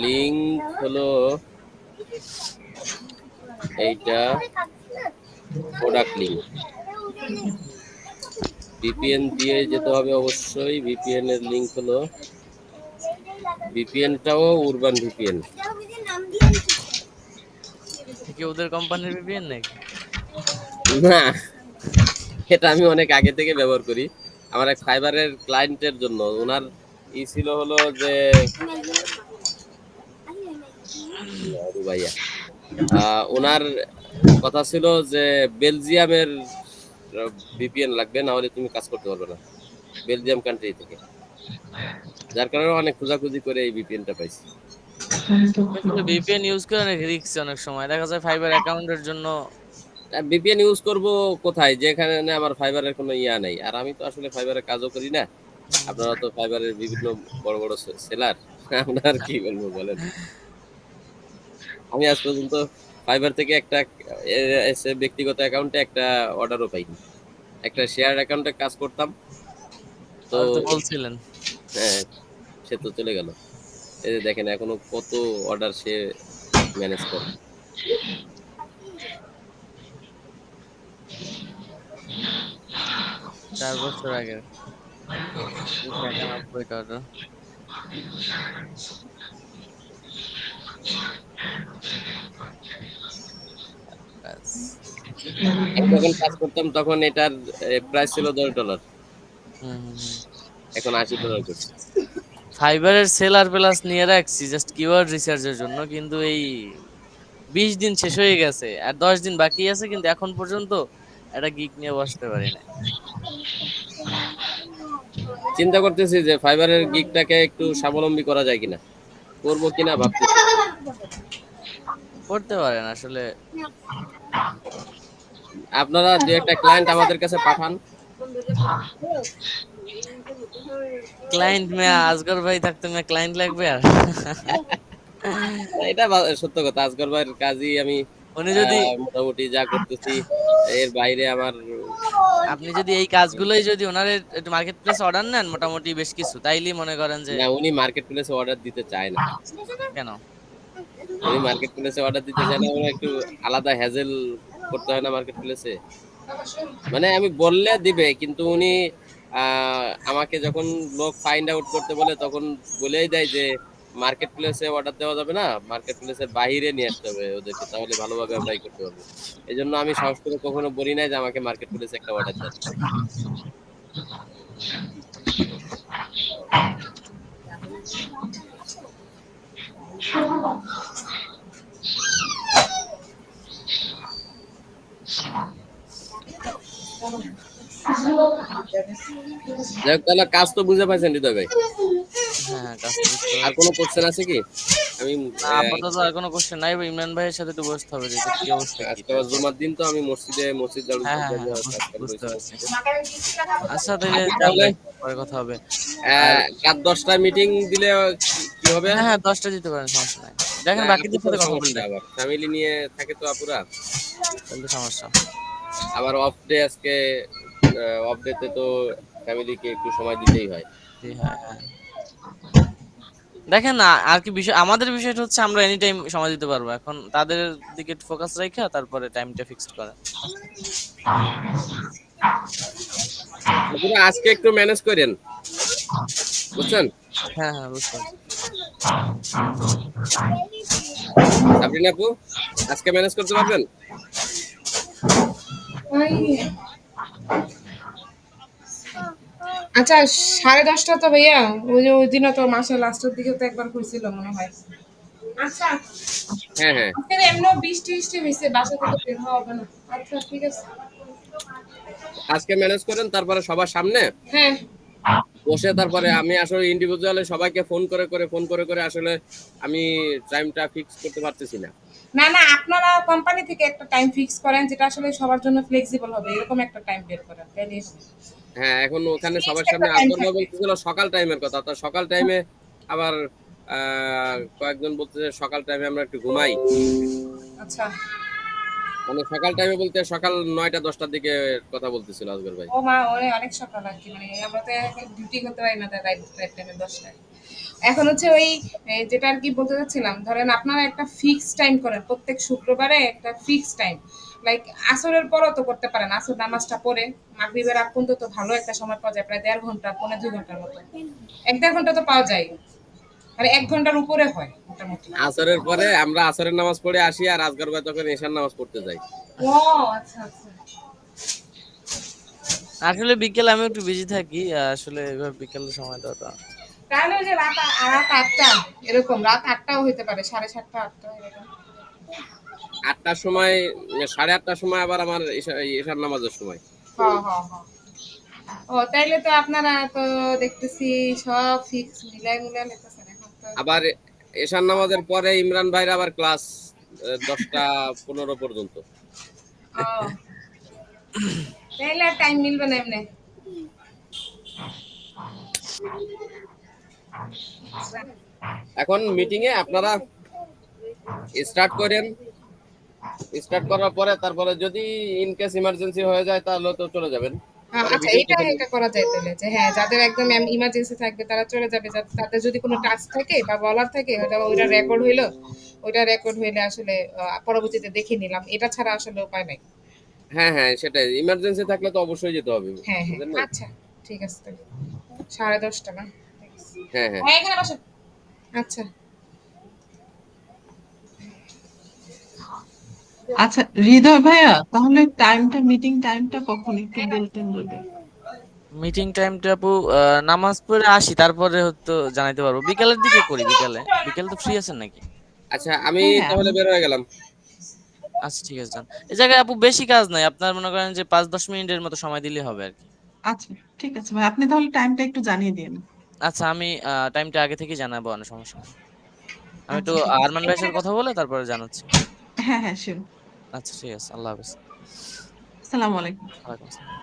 লিংক হলো এইটা প্রোডাক্ট লিংক, ভিপিএন দিয়ে যেতে হবে অবশ্যই। ভিপিএন এর লিংক হলো, ভিপিএনটাও উরবান ভিপিএন। কি ওদের কোম্পানির ভিপিএন নাকি? না, এটা আমি অনেক আগে থেকে ব্যবহার করি আমার এক ফাইবারের ক্লায়েন্টের জন্য। ওনার ছিল হলো যে ভাইয়া ওনার কথা ছিল যে বেলজিয়ামের ভিপিএন লাগবে, না হলে তুমি কাজ করতে পারবে না, বেলজিয়াম কান্ট্রি থেকে। যার কারণে অনেক খোঁজাখুঁজি করে এই ভিপিএনটা পাইছি। ভিপিএন ইউজ করে অনেক রিস্ক, অনেক সময় দেখা যায় ফাইবার অ্যাকাউন্টের জন্য। ভিপিএন ইউজ করব কোথায় যেখানে আমার ফাইবারের কোনো ইয়া নাই, আর আমি তো আসলে ফাইবারের কাজও করি না। আপনারা তো ফাইবারের বিভিন্ন বড় বড় সেলার, আপনার কি বলবো বলেন। আমি আজ পর্যন্ত ফাইবার থেকে একটা ব্যক্তিগত অ্যাকাউন্টে একটা অর্ডারও পাইনি। একটা শেয়ার অ্যাকাউন্টে কাজ করতাম তো বলছিলেন। হ্যাঁ, সে তো চলে গেল। এই যে দেখেন এখনো কত অর্ডার সে ম্যানেজ করে। চার বছর আগে 91টা অর্ডার। আমি যখন কাজ করতাম তখন এটার প্রাইস ছিল $10, এখন $80 করছে। ফাইবারের সেলার প্লাস নিয়ে রাখছি জাস্ট কিওয়ার্ড রিসার্চের জন্য, কিন্তু এই 20 দিন শেষ হয়ে গেছে আর 10 দিন বাকি আছে, কিন্তু এখন পর্যন্ত একটা গিগ নিয়ে বসতে পারি না। চিন্তা করতেছি যে ফাইবারের গিগটাকে একটু স্বাবলম্বী করা যায় কিনা, করবো কিনা ভাবতেছি। করতে পারেন আসলে। আপনারা যে একটা ক্লায়েন্ট আমাদের কাছে পাঠান। ক্লায়েন্ট আজগর ভাই থাকতে ক্লায়েন্ট লাগবে আর? এটা সত্য কথা, আজগর ভাইয়ের কাজই আমি উনি যদি মোটামুটি যা করতেছি এর বাইরে আমার। আপনি যদি এই কাজগুলোই যদি ওনার একটু মার্কেট প্লেসে অর্ডার নেন মোটামুটি বেশ কিছু, তাইলেই মনে করেন যে। না, উনি মার্কেট প্লেসে অর্ডার দিতে চায় না। কেন? উনি মার্কেট প্লেসে অর্ডার দিতে চায় না, উনি একটু আলাদা হ্যাজেল করতে হয় না মার্কেট প্লেসে। মানে আমি বললে দিবে, কিন্তু উনি আমাকে যখন লোক ফাইন্ড আউট করতে বলে তখন বলেই দেয় যে মার্কেট প্লেসে অর্ডার দেওয়া যাবে না, মার্কেট প্লেসের বাইরে নিয়ে আসতে হবে ওদেরকে, তাহলে ভালোভাবে আমরা করতে পারবো। এই জন্য আমি সাহস করে কখনো বলি নাই যে আমাকে মার্কেট প্লেসে একটা অর্ডার দেন। যাই হোক, তাহলে কাজ তো বুঝে পাইছেন হৃদয় ভাই? হ্যাঁ, আর কোনো কোশ্চেন আছে কি? আমি আপাতত আর কোনো কোশ্চেন নাই, ইমরান ভাইয়ের সাথে একটু বসতে হবে যে কি অবস্থা কি। আজকে আবার জুমার দিন তো আমি মসজিদ ঝাড়ু হ্যাঁ হ্যাঁ দিতে হ্যাঁ, বুঝতে পারছি। আচ্ছা তাহলে তাহলে পরে কথা হবে। রাত 10টায় মিটিং দিলে কি হবে? হ্যাঁ হ্যাঁ, 10টা দিতে পারেন, সমস্যা নাই। দেখেন বাকিদের সাথে কথা বলতে। আবার ফ্যামিলি নিয়ে থাকে তো আপুরা, তাহলে সমস্যা। আবার অফ ডে আজকে, অফ ডেতে তো ফ্যামিলিকে একটু সময় দিতেই হয়। হ্যাঁ হ্যাঁ, দেখেন না আর কি বিষয়, আমাদের বিষয়টা হচ্ছে আমরা এনি টাইম সময় দিতে পারবো, এখন তাদের দিকে ফোকাস রাখা তারপরে টাইমটা ফিক্সড করা। আজকে একটু ম্যানেজ করেন। বুঝছেন? হ্যাঁ হ্যাঁ, বুঝতে পারছি। সাবরিনা আপু, আজকে ম্যানেজ করতে পারবেন? আচ্ছা, 10:30 তো ভাইয়া, ওই যে ওই দিনও তো মাসের লাস্টের দিকে তো একবার করছিল মনে হয়। আচ্ছা, হ্যাঁ, হ্যাঁ। আজকে এমনিও বৃষ্টি টিষ্টি হয়েছে, বাসা থেকে বের হওয়া হবে না। আচ্ছা ঠিক আছে। আজকে ম্যানেজ করেন, তারপরে সবার সামনে হ্যাঁ, বসে তারপরে আমি আসলে ইন্ডিভিজুয়ালি সবাইকে ফোন করে আসলে আমি টাইমটা ফিক্স করতে পারতেছি না। না না, আপনারা কোম্পানি থেকে একটা টাইম ফিক্স করেন যেটা আসলে সবার জন্য ফ্লেক্সিবল হবে, এরকম একটা টাইম বের করেন, তাইলেই হবে। হ্যাঁ, এখন ওখানে সবার ফিক্সড একটা সামনে টাইম আকবর ভাই থাকবে। বলতেছিল সকাল টাইমের কথা, তো সকাল টাইমে আবার কয়েকজন বলতেছে সকাল টাইমে আমরা একটু ঘুমাই। আচ্ছা, মানে সকাল টাইমে বলতে সকাল 9টা 10টার দিকে কথা বলতেছিল আসগর ভাই। ও মা, ওরে অনেক সকাল আর কি, মানে আমরা তো ডিউটি করতে পারি না রাইট রাইট টাইমে 10টায়। এখন হচ্ছে ওই যেটা আর কি বলতে চাচ্ছিলাম, ধরেন আপনারা একটা ফিক্স টাইম করেন, প্রত্যেক শুক্রবারে একটা ফিক্স টাইম, লাইক আসরের পরও তো করতে পারেন, আসর নামাজটা পড়ে মাগরিবের আগ পর্যন্ত তো ভালো একটা সময় পাওয়া যায়, প্রায় 1.5 ঘন্টা 1.5 ঘন্টার মতো, 1-1.5 ঘন্টা তো পাওয়া যায়, মানে 1 ঘন্টার উপরে হয় মোটামুটি। আসরের পরে আমরা আসরের নামাজ পড়ে আসি, আর আসগর ভাই তখন এশার নামাজ পড়তে যাই। ও আচ্ছা আচ্ছা। আসলে বিকেলে আমি একটু বিজি থাকি, আসলে এবার বিকেলের সময় দেওয়াটা। তাহলে ওই যে রাত 8টা, এরকম রাত 8টাও হইতে পারে, 7:30 8টা এরকম। 8টার সময়, 8:30টার সময় আবার আমার এশার নামাজের সময়। হ্যাঁ হ্যাঁ হ্যাঁ। ও তাইলে তো আপনারা তো দেখতেছি সব ফিক্স মিলাই মিলাই লেতেছেন এখন তো। আবার এশার নামাজের পরে ইমরান ভাইয়ের আবার ক্লাস 10টা 15 পর্যন্ত। ও তাইলে টাইম মিলবে না এমনি। এখন মিটিং এ আপনারা স্টার্ট করেন, স্টার্ট করার পরে তারপরে যদি ইন কেস ইমার্জেন্সি হয়ে যায় তাহলে তো চলে যাবেন, পরে আচ্ছা, ভিডিও এটা দেখে এটা করা যায় তাহলে, যে হ্যাঁ যাদের একদম ইমার্জেন্সি থাকবে তারা চলে যাবে, তাদের যদি কোনো টাস্ক থাকে বা বলার থাকে হয়তো বা ওইটা রেকর্ড হইলো, ওইটা রেকর্ড হইলে আসলে পরবর্তীতে দেখে নিলাম, এটা ছাড়া আসলে উপায় নাই। হ্যাঁ, হ্যাঁ, সেটাই, ইমার্জেন্সি থাকলে তো অবশ্যই যেতে হবে, হ্যাঁ হ্যাঁ, বুঝলেন না? আচ্ছা ঠিক আছে তাহলে 10:30 না? ঠিক আছে। হ্যাঁ, হ্যাঁ। হ্যাঁ, এখানে বসো। আচ্ছা, আচ্ছা হৃদয় ভাইয়া, তাহলে মিটিং টাইমটা কখন একটু বলতেন যদি। মিটিং টাইমটা আপু, নামাজ পড়ে আসি তারপরে হয়তো জানাইতে পারবো, বিকালের দিকে করি। বিকেল তো ফ্রি আছেন নাকি? আচ্ছা, আমি হ্যাঁ হ্যাঁ তাহলে বের হয়ে গেলাম। আচ্ছা ঠিক আছে, যান। এই জায়গায় আপু বেশি কাজ নাই, আপনার মনে করেন যে 5-10 মিনিটের মতো সময় দিলে হবে আর কি। আচ্ছা ঠিক আছে ভাই, আপনি তাহলে টাইমটা একটু জানিয়ে দিন। আচ্ছা, আমি টাইমটা আগে থেকে জানাবো, অনেক সমস্যা নেই। আমি একটু আচ্ছা ঠিক আছে। আরমান ভাইয়ের সাথে কথা বলে তারপরে জানাচ্ছি। হ্যাঁ হ্যাঁ শিওর। আচ্ছা ঠিক আছে, আল্লাহ হাফেজ। আসসালামু আলাইকুম। ওয়ালাইকুম আসসালাম।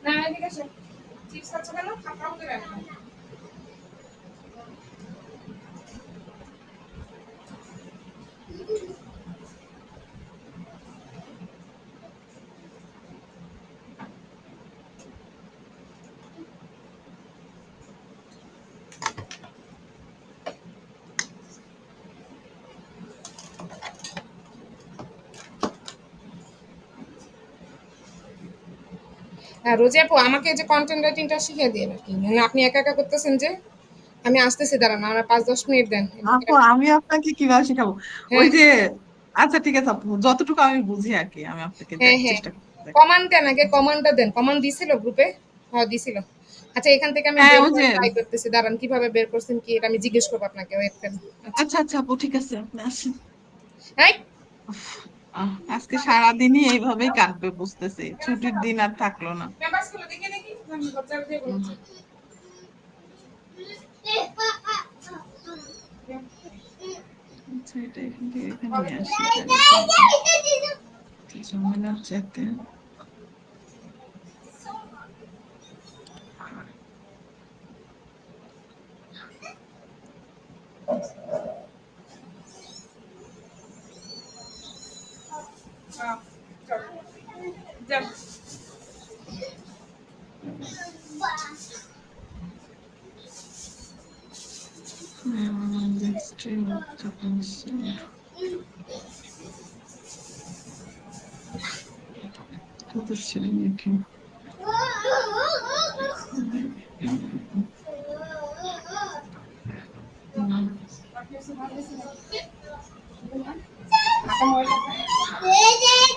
না এদিকে আসো। চিপস খাচ্ছ কেন? খাও তো রাখো। হ্যাঁ রোজি আপু, আমাকে এই যে কন্টেন্ট রাইটিংটা শিখিয়ে দিয়ে নাকি, মানে আপনি একা একা করতেছেন যে, আমি আসতেছি, দাঁড়ান আমার 5-10 মিনিট দেন। আপু আমি আপনাকে কিভাবে শেখাবো? ওই হ্যাঁ যে, আচ্ছা ঠিক আছে আপু, যতটুকু আমি বুঝি আর কি আমি আপনাকে হ্যাঁ হ্যাঁ, চেষ্টা করতে। কমান্ড দেন, আগে কমান্ডটা দেন। কমান্ড দিছিল গ্রুপে? হ্যাঁ দিছিল। আচ্ছা, এখান থেকে আমি হ্যাঁ বের ওই যে, করার ট্রাই করতেছি, দাঁড়ান। কিভাবে বের করছেন কি এটা আমি জিজ্ঞেস করবো আপনাকে, ওয়েট করেন। আচ্ছা, আচ্ছা আচ্ছা আপু ঠিক আছে আপনি আসেন। এই উফ, আজকে সারাদিনই এইভাবেই কাটবে বুঝতেছি, ছুটির দিন আর থাকলো না। পেপারস গুলো দেখে দেখি আমি বাচ্চাদের দিয়ে উম, বলছি। আচ্ছা এটা এখান থেকে এখানে নিয়ে আসি, তাহলে একটু ঝামেলা হচ্ছে এতে। যান। Let's do the okay.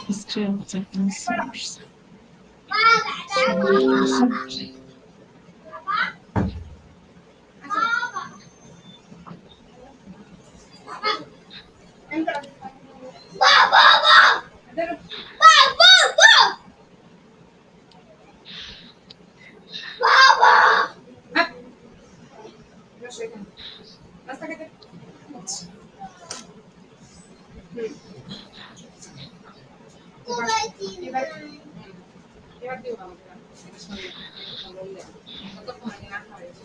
History of Japanese source. রাস্তা কেটে। এবার এবার দিও আমাকে। কতক্ষণ আগে রাখা হয়েছে?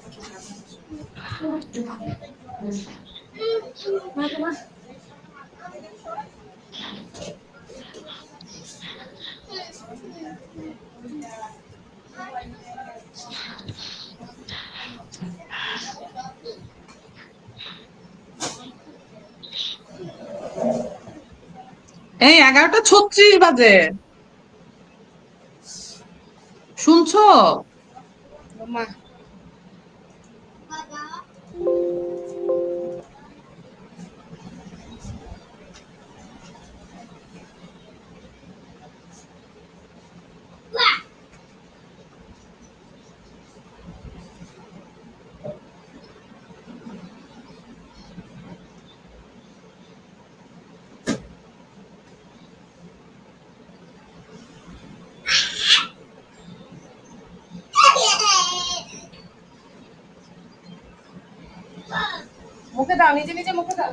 এই 11:36 বাজে, শুনছো? মা মুখে দাও, নিজে নিজে মুখে দাও।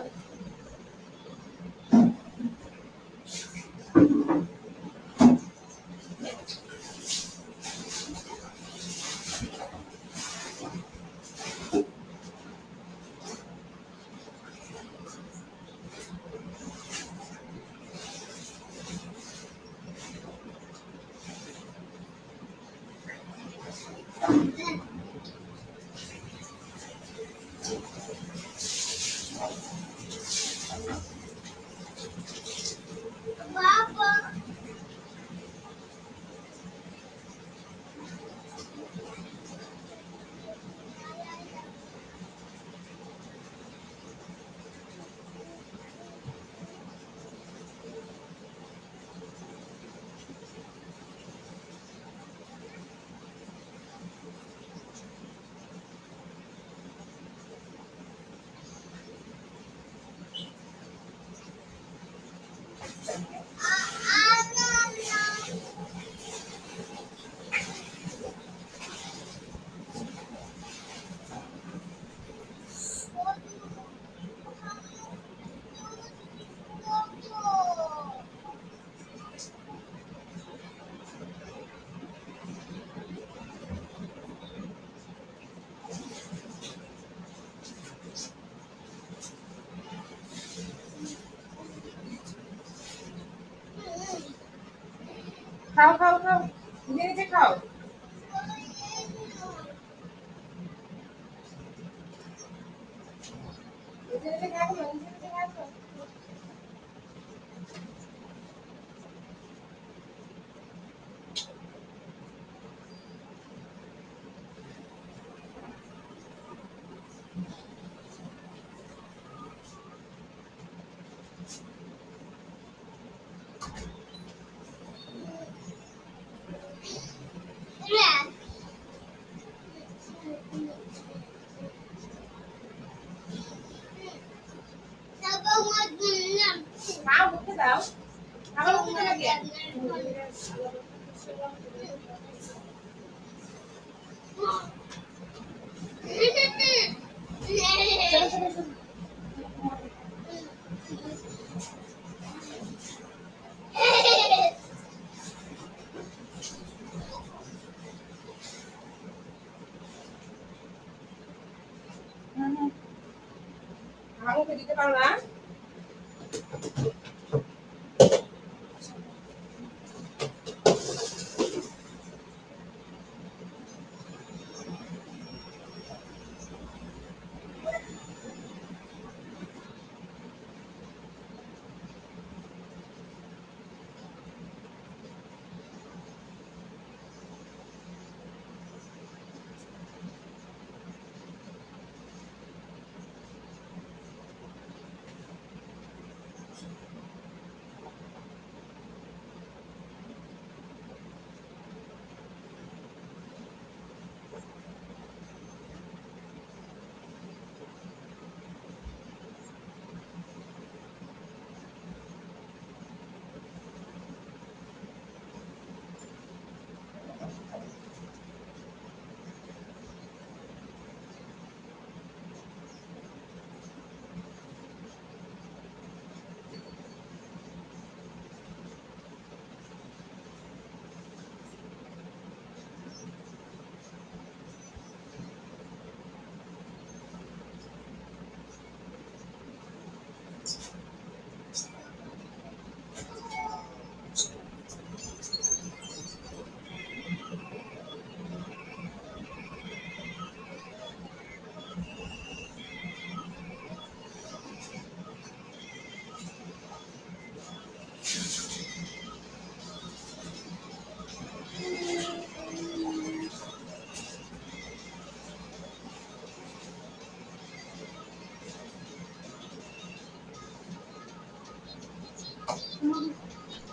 খাও খাও খাও, নিজে নিজে খাও। নিজে নিজে খাও, নিজে নিজে খাও। আমাকে দিতে পারো না?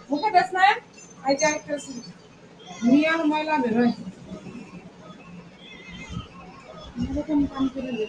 মুখে দেশ না আই যাই নিয়ে ময়লা বেরোয় এরকম কাম করে দে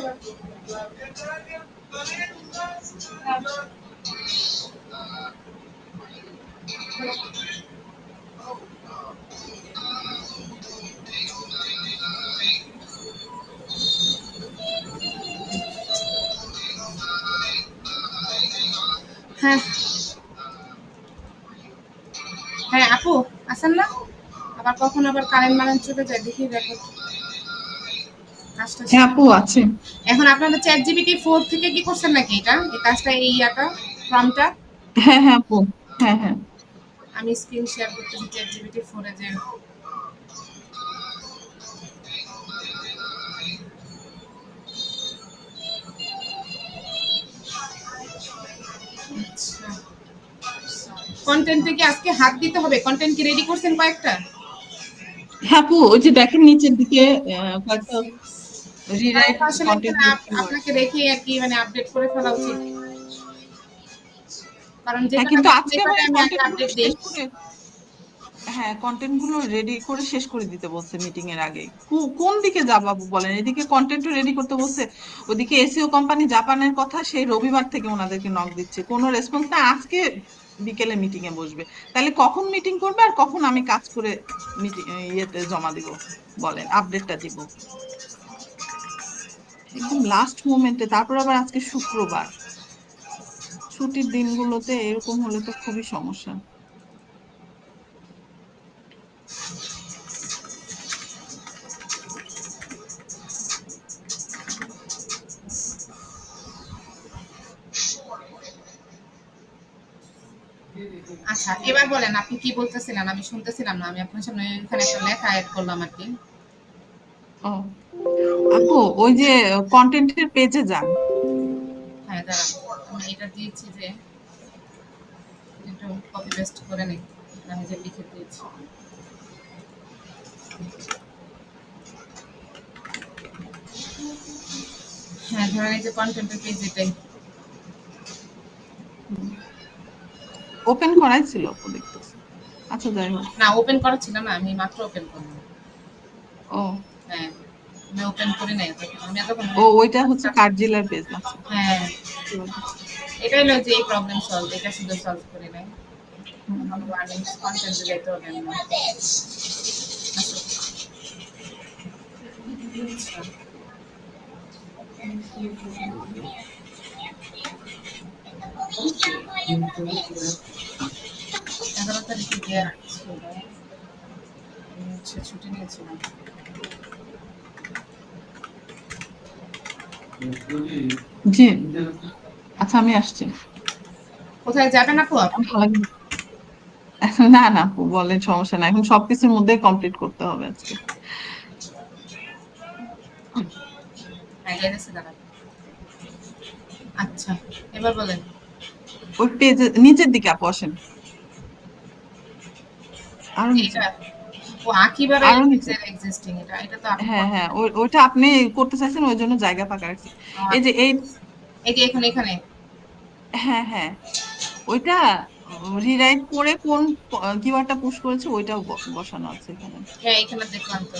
হ্যাঁ হ্যাঁ আপু আসেন না, আবার কখন আবার কারেন্ট মারেন্ট চলে যায় দেখি দেখো কাজটা হ্যাঁ আপু আছে। এখন আপনারা চ্যাট জিপিটি 4 থেকে কি করছেন নাকি এটা এই কাজটা এই ইয়াটা ফর্মটা? হ্যাঁ হ্যাঁ আপু, হ্যাঁ হ্যাঁ। আমি স্ক্রিন শেয়ার করতেছি চ্যাট জিপিটি 4 এ যে কন্টেন্টে কি আজকে হাত দিতে হবে? কন্টেন্ট কি রেডি করছেন কয়েকটা? হ্যাঁ আপু, ওই যে দেখেন নিচের দিকে কয়েকটা রিরাইট তো আসলে কন্টেন্ট এখানে কিওয়ার্ড। আপনাকে রেখে আর কি মানে আপডেট করে ফেলা উচিত, কারণ হ্যাঁ যেটা কিন্তু দেখি আজকে আমার সেটাতে এই আমি আগে কন্টেন্ট গুলো আপডেট দিই। শেষ করে, হ্যাঁ কন্টেন্ট গুলো রেডি করে শেষ করে দিতে বলছে মিটিং এর আগে। কোন দিকে যাব বাবু বলেন, এদিকে কন্টেন্ট রেডি করতে বলছে, ওদিকে এসিও কোম্পানি জাপানের কথা সেই রবিবার থেকে ওনাদেরকে নক দিচ্ছে, কোনো রেসপন্স না। আজকে বিকেলে মিটিং এ বসবে, তাহলে কখন মিটিং করবে আর কখন আমি কাজ করে মিটিং ইয়েতে জমা দিব বলেন, আপডেটটা দিব একদম লাস্ট মোমেন্টে। তারপর আবার আজকে শুক্রবার, ছুটির দিনগুলোতে এরকম হলে তো খুবই সমস্যা। আচ্ছা এবার বলেন আপনি কি বলতেছিলেন, আমি শুনতেছিলাম না, আমি আপনার সামনে এখানে একটা লেখা অ্যাড করলাম আর কি। ও আপু, ওই যে কন্টেন্টের পেজে যান। হ্যাঁ দাঁড়ান, আমি এটা দিয়েছি যে একটু কপি পেস্ট করে নিই, আমি যে লিখে দিয়েছি। হ্যাঁ ধরেন এই যে কন্টেন্টের পেজ এটাই। ওপেন করাই ছিল আপু দেখতেছি। আচ্ছা যাই হোক। না ওপেন করা ছিল না, আমি মাত্র ওপেন করলাম। ও হ্যাঁ আমি ওপেন করি নাই এতক্ষণ, আমি এতক্ষণ ও ওইটা হচ্ছে কার্জিলার পেজ। আচ্ছা হ্যাঁ এটাই না যে এই প্রবলেম সলভ, এটা শুধু সলভ করে নাই। হুম। আমার ওয়ার্নিংস কন্টেন্টে যেতে হবে না। আচ্ছা আচ্ছা 11 তারিখে দেওয়া ছিল, আমি হচ্ছে ছুটি নিয়েছিলাম। জি, আচ্ছা আমি আসছি। কোথায় যাবেন আপু আপনি? ভালো লাগবে। না না আপু বলেন, সমস্যা নাই, এখন সবকিছুর মধ্যে কমপ্লিট করতে হবে আজকে। হ্যাঁ গেছে দাঁড়ান। আচ্ছা এবার বলেন। ওই পেজে নিচের দিকে আপু আসেন, আরো নিচে, এটা ও আকিবার আরো নিচে। এক্সিস্টিং, এটা এটা তো আপনি হ্যাঁ হ্যাঁ, করবেন। ওইটা আপনি করতে চাইছেন, ওই জন্য জায়গা ফাঁকা রাখছি। এই যে এই, এই যে এখন এখানে হ্যাঁ হ্যাঁ, ওইটা রিরাইট করে কোন কিওয়ার্ডটা পুশ করেছে ওইটাও বসানো আছে এখানে। হ্যাঁ এখানে দেখলাম তো।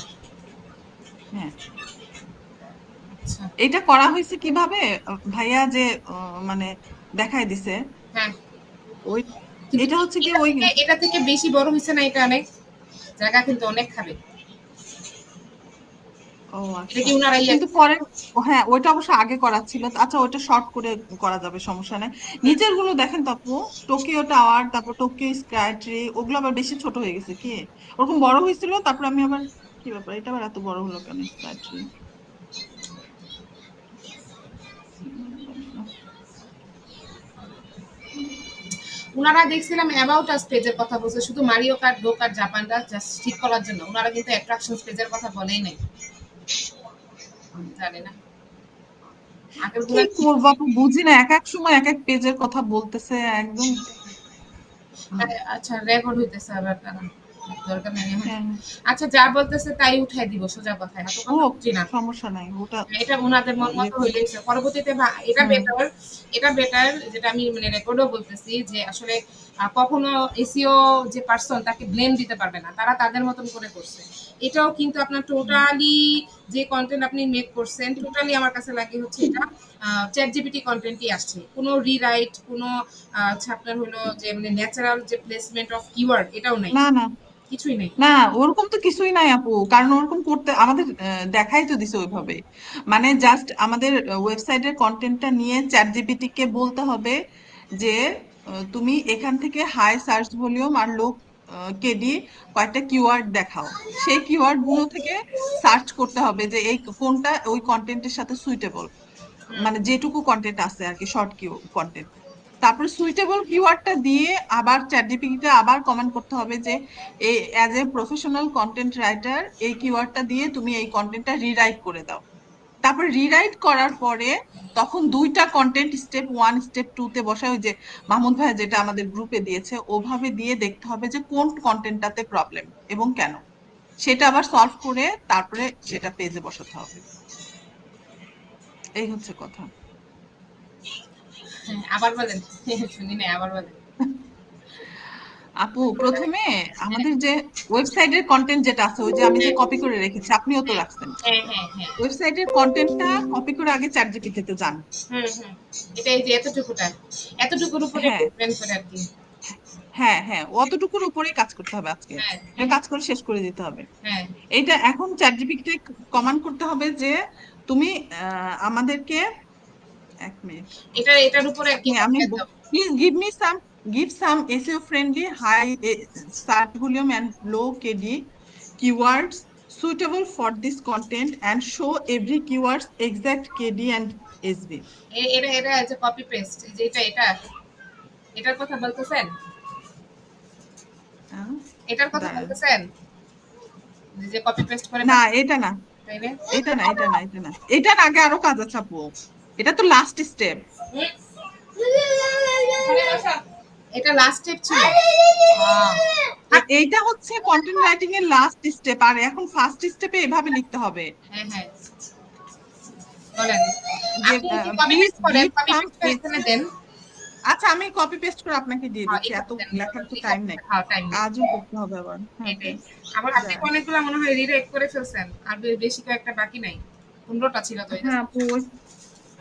হ্যাঁ, আচ্ছা এটা করা হয়েছে কিভাবে, ভাইয়া যে মানে দেখাই দিছে হ্যাঁ ওই, কিন্তু এটা হচ্ছে কি এটা ওই, থেকে এটা থেকে বেশি বড় হয়েছে না, এটা অনেক জায়গা কিন্তু অনেক খাবে। ও এটা আচ্ছা, কি উনারা ইয়ে কিন্তু পরে, হ্যাঁ ওইটা অবশ্য আগে করা ছিল। আচ্ছা ওইটা শর্ট করে করা যাবে, সমস্যা নাই। নিচের গুলো দেখেন তো আপু, টোকিও টাওয়ার, তারপর টোকিও স্কাই ট্রি, ওগুলো আবার বেশি ছোট হয়ে গেছে কি, ওরকম বড় হয়েছিল, তারপর আমি আবার, কি ব্যাপার এটা আবার এত বড় হলো কেন স্কাই ট্রি। উনারা দেখছিলাম অ্যাবাউট আস পেজের কথা বলছে, শুধু মারিও কার্ট গো কার্ট জাপানটা জাস্ট ঠিক করার জন্য, উনারা কিন্তু অ্যাট্রাকশনস পেজের কথা বলেই নাই। জানি না আগের কি গুলা। করবো আপু, বুঝি না, এক এক সময় এক এক পেজের কথা বলতেছে একদম। আচ্ছা রেকর্ড হইতেছে আবার দাঁড়ান। দরকার নেই এখন। হ্যাঁ আচ্ছা, যা বলতেছে তাই উঠাই দিব, সোজা কথা, এত ও কথা বুঝি না। সমস্যা নাই ওটা এটা ওনাদের মন ইয়ে মতো করে হইলেই হইছে। পরবর্তীতে এটা হুম বেটার, এটা বেটার, যেটা আমি মানে রেকর্ডও বলতেছি যে আসলে কখনো এসিও যে পার্সন তাকে ব্লেম দিতে পারবে না, তারা তাদের মতন করে করছে। এটাও কিন্তু আপনার টোটালি যে কন্টেন্ট আপনি মেক করছেন, টোটালি আমার কাছে লাগে হচ্ছে এটা চ্যাট জিপিটি কন্টেন্টই আসছে, কোনো রিরাইট, কোনো আপনার হলো যে মানে ন্যাচারাল যে প্লেসমেন্ট অফ কিওয়ার্ড, এটাও নাই, না না কিছুই নেই। না ওরকম তো কিছুই নাই আপু, কারণ ওরকম করতে আমাদের দেখাই তো দিছে ওইভাবে। মানে জাস্ট আমাদের ওয়েবসাইটের কন্টেন্টটা নিয়ে চ্যাট জিপিটি কে বলতে হবে যে তুমি এখান থেকে হাই সার্চ ভলিউম আর লো কেডি কয়েকটা কিওয়ার্ড দেখাও। সেই কিওয়ার্ড গুলো থেকে সার্চ করতে হবে যে এই কোনটা ওই কন্টেন্টের সাথে সুইটেবল, হুম। মানে যেটুকু কন্টেন্ট আছে আর কি, শর্ট কন্টেন্ট। তারপরে সুইটেবল কিওয়ার্ডটা দিয়ে আবার চ্যাটজিপিটিতে আবার কমেন্ট করতে হবে যে এই as a professional content writer এই কিওয়ার্ডটা দিয়ে তুমি এই কন্টেন্টটা রিরাইট করে দাও। তারপরে রিরাইট করার পরে তখন দুইটা কন্টেন্ট স্টেপ 1 স্টেপ 2 তে বসায়, ওই যে মাহমুদ ভাই যেটা আমাদের গ্রুপে দিয়েছে ওভাবে দিয়ে দেখতে হবে যে কোন কন্টেন্টটাতে প্রবলেম এবং কেন, সেটা আবার সলভ করে তারপরে সেটা পেজে বসাতে হবে। এই হচ্ছে কথা। হ্যাঁ, আবার বলেন। শুনি নাই, আবার বলেন। আপু প্রথমে আমাদের যে ওয়েবসাইটের কন্টেন্ট যেটা আছে, ওই যে আমি যে হ্যাঁ, কপি করে রেখেছি, আপনিও তো রাখছেন, হ্যাঁ, হ্যাঁ, হ্যাঁ। ওয়েবসাইটের কন্টেন্টটা কপি করে আগে চ্যাট জিপিটিতে যান। হুম, হুম। এটা এই যে এতটুকুটা, এতটুকুর উপরে হ্যাঁ ডিপেন্ড করে আর কি। হ্যাঁ হ্যাঁ, অতটুকুর উপরেই কাজ করতে হবে আজকে, হ্যাঁ, এটা কাজ করে শেষ করে দিতে হবে। হ্যাঁ। এইটা এখন চ্যাট জিপিটিতে কমান্ড করতে হবে যে তুমি আমাদেরকে, এক মিনিট, এটার উপরে আর কি আমি দাও। Please give some SEO friendly high search volume and low KD keywords suitable for this content and show every keyword's exact KD and SB. এটা এটা যে কপি পেস্ট, যে এটার কথা বলতেছেন, আহ, এটার কথা দাঁড়ান, বলতেছেন, যে কপি পেস্ট করে না এটা না, তাই না? এটার আগে আরো কাজ আছে আপু, এটা তো লাস্ট স্টেপ। এখানে বসো। এটা লাস্ট স্টেপ ছিল। এইটা হচ্ছে কন্টেন্ট রাইটিং এর লাস্ট স্টেপ, আর এখন ফার্স্ট স্টেপে এভাবে লিখতে হবে হ্যাঁ, হ্যাঁ, বলেন। যে আপনি কি কপি প্লিজ পেস্ট করেন? গিভ কপি সাম। পেস্ট করে এখানে দেন। আচ্ছা আমি কপি পেস্ট করে আপনাকে দিয়ে হ্যাঁ, দিচ্ছি, এটা এত দেন। লেখার তো লিখা, টাইম নেই, হ্যাঁ, টাইম নেই। কাজও করতে হবে আবার। হ্যাঁ এটাই। হ্যাঁ আবার আপনি দাঁড়ান। অনেকগুলো মনে হয় রিরাইট করে ফেলছেন। আর বেশি কয়েকটা বাকি নাই। 15টা ছিল তো এটা। হ্যাঁ আপু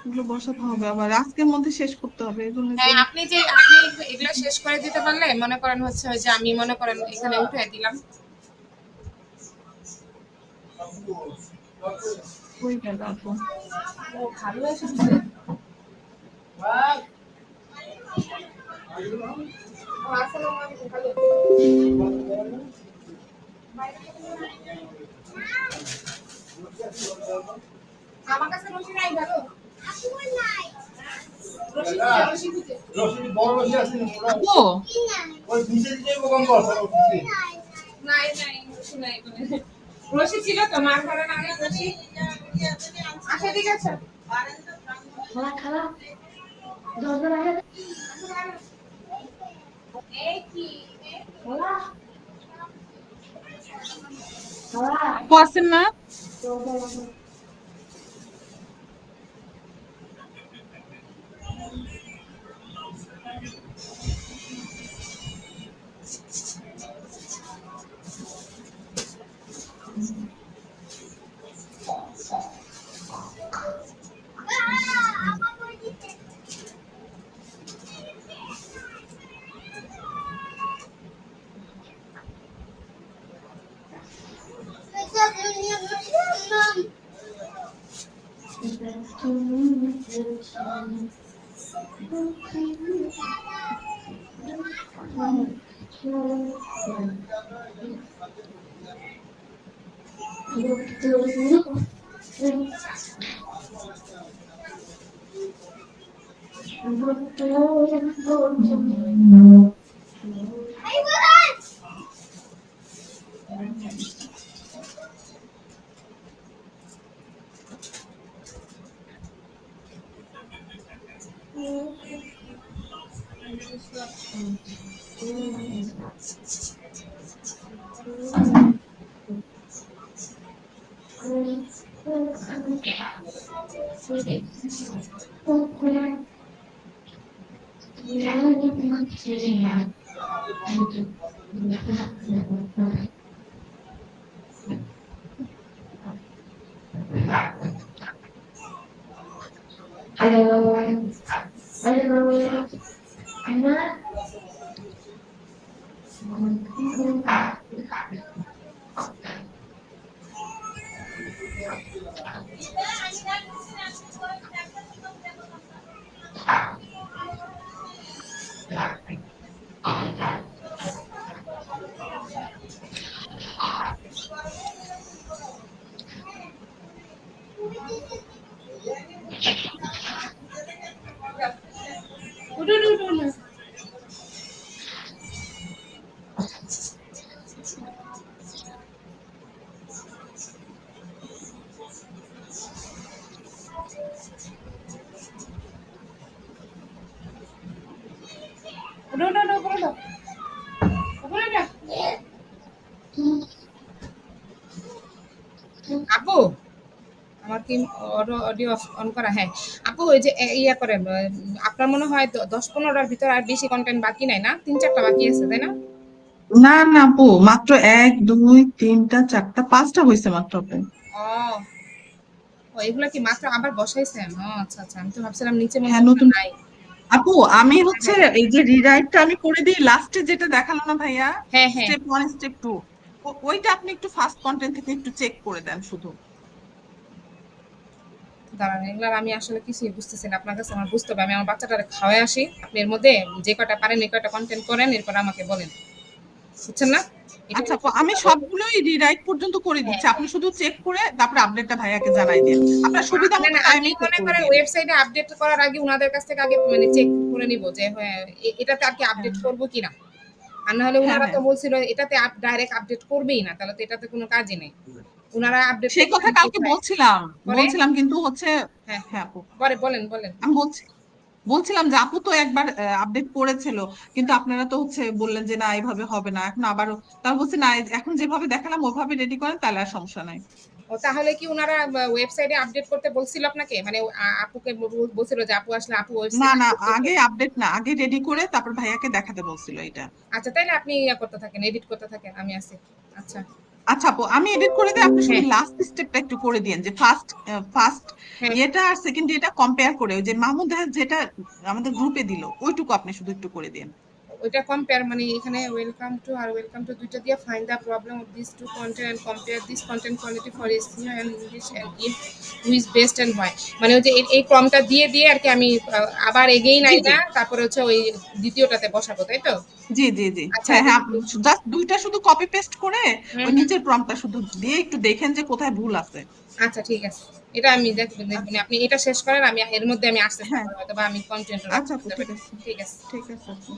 ওইগুলো বসাতে হবে, আবার আজকের মধ্যে শেষ করতে হবে, এই জন্য তো। হ্যাঁ, আপনি এগুলা শেষ করে দিতে পারলে মনে করেন হচ্ছে ওই যে আমি মনে করেন এখানে উঠাই দিলাম। ওই গেল আপু। ও ভালো এসেছে। ও, আসসালামু আলাইকুম, ভালো। আমার কাছে রশি নাই, ভালো। রশি খুঁজে, রশি খুঁজে। আপু নাই, নাই, রশি নাই এখানে। রশি ছিল তো মার ঘরে না আগে রশি। আচ্ছা ঠিক আছে। খালা খালা দরজা লাগে এই কি? খালা খালা আপু আছেন না? দরজা লাগে আপু আমার কি অডিও অন করা? হ্যাঁ আপু, ওই যে ইয়া করেন, আপনার মনে হয় 10-15টার ভিতর আর বেশি কন্টেন্ট বাকি নাই না? 3-4টা বাকি আছে তাই না? না না আপু, মাত্র 1 2 3টা 4টা 5টা হয়েছে মাত্র আপু। ও, ও এগুলা কি মাত্র আবার বসাইছেন? ও আচ্ছা আচ্ছা, আমি তো ভাবছিলাম নিচে মনে হ্যাঁ হয় এগুলো নতুন নাই। আপু, আমি হচ্ছে এই যে রিরাইটটা আমি করে দিই লাস্টে, যেটা দেখালো না ভাইয়া, হ্যাঁ হ্যাঁ, স্টেপ 1 স্টেপ 2, ওইটা আপনি একটু ফার্স্ট কন্টেন্ট থেকে একটু চেক করে দেন শুধু। দাঁড়ান, এগুলার আমি আসলে কিছুই বুঝতেছি না। আপনার কাছে আমার বুঝতে হবে, আমি আমার বাচ্চাটারে খাওয়াই আসি। আপনি এর মধ্যে যে কয়টা পারেন এই কয়টা কন্টেন্ট করেন, এরপর আমাকে বলেন, বুঝছেন না? এটা আচ্ছা আমি আপু, করতে আমি পারবো। সবগুলোই রিরাইট পর্যন্ত করে হ্যাঁ দিচ্ছি, আপনি শুধু চেক করে তারপরে আপডেটটা ভাইয়াকে জানাই দিন, আপনার সুবিধা না মতো না, আমি টাইমেই মনে করে করেন দিন। ওয়েবসাইটে আপডেট করার আগে উনাদের কাছ থেকে আগে মানে চেক করে নিব যে হ্যাঁ এটাতে আর কি হ্যাঁ আপডেট করবো কিনা। আর না হলে হ্যাঁ উনারা তো হ্যাঁ, বলছিল এটাতে ডাইরেক্ট আপডেট করবেই না, তাহলে তো এটাতে কোনো কাজই নেই। উনারা আপডেট সেই করবে কথা কালকে বলছিলাম, পরে। কিন্তু হচ্ছে, হ্যাঁ, হ্যাঁ আপু, পরে বলেন বলেন। আমি বলছিলাম যে আপু তো একবার আপডেট করেছিল, কিন্তু আপনারা তো হচ্ছে বললেন যে না এইভাবে হবে না, এখন আবারও, তার বলছে না এখন যেভাবে দেখালাম ওভাবে রেডি করেন তাহলে আর সমস্যা নাই। ও তাহলে কি উনারা ওয়েবসাইটে আপডেট করতে বলছিল আপনাকে? মানে আপুকে বলছিল যে আপু আসলে আপু না ওয়েবসাইটে না, আপডেট করবে? আগে আপডেট না, আগে রেডি করে তারপর ভাইয়াকে দেখাতে বলছিল এটা। আচ্ছা, তাইলে আপনি ইয়া করতে থাকেন, এডিট করতে থাকেন, আমি আছি। আচ্ছা। আচ্ছা আপু, আমি এডিট করে দিই, আপনি শুধু হ্যাঁ লাস্ট স্টেপটা একটু করে দিন, যে ফার্স্ট ফার্স্ট হ্যাঁ, ইয়েটা আর সেকেন্ড ইয়েটা কম্পেয়ার করে, ওই যে মাহমুদ ভাইয়া যেটা আমাদের গ্রুপে দিল ওইটুকু আপনি শুধু একটু করে দিন। ওইটা কম্পেয়ার মানে এখানে ওয়েলকাম টু আর ওয়েলকাম টু দুইটা দিয়ে find the problem of this two content and compare this content quality for SEO and English and give who is best and why. মানে ওই যে এই ক্রমটা দিয়ে দিয়ে আর কি আমি আবার এগেইন জি জি আইনা তারপরে হচ্ছে ওই দ্বিতীয়টাতে বসাবো, তাই তো? জি জি জি, আচ্ছা, হ্যাঁ এটা হ্যাঁ, কিন্তু জাস্ট দুইটা শুধু কপি পেস্ট করে হুম ওই হুম, নিচের প্রম্পটটা শুধু দিয়ে একটু দেখেন যে কোথায় ভুল আছে। আচ্ছা ঠিক আছে। এটা আমি দেখবেন দেখবেন, আচ্ছা, আপনি এটা শেষ করেন, আমি এর মধ্যে আমি আসতেছি, হ্যাঁ, আবার হয়তো বা আমি কন্টেন্ট আচ্ছা রাখতে আপু বুঝতে ঠিক পারি। আছে, ঠিক আছে। ঠিক আছে আপু।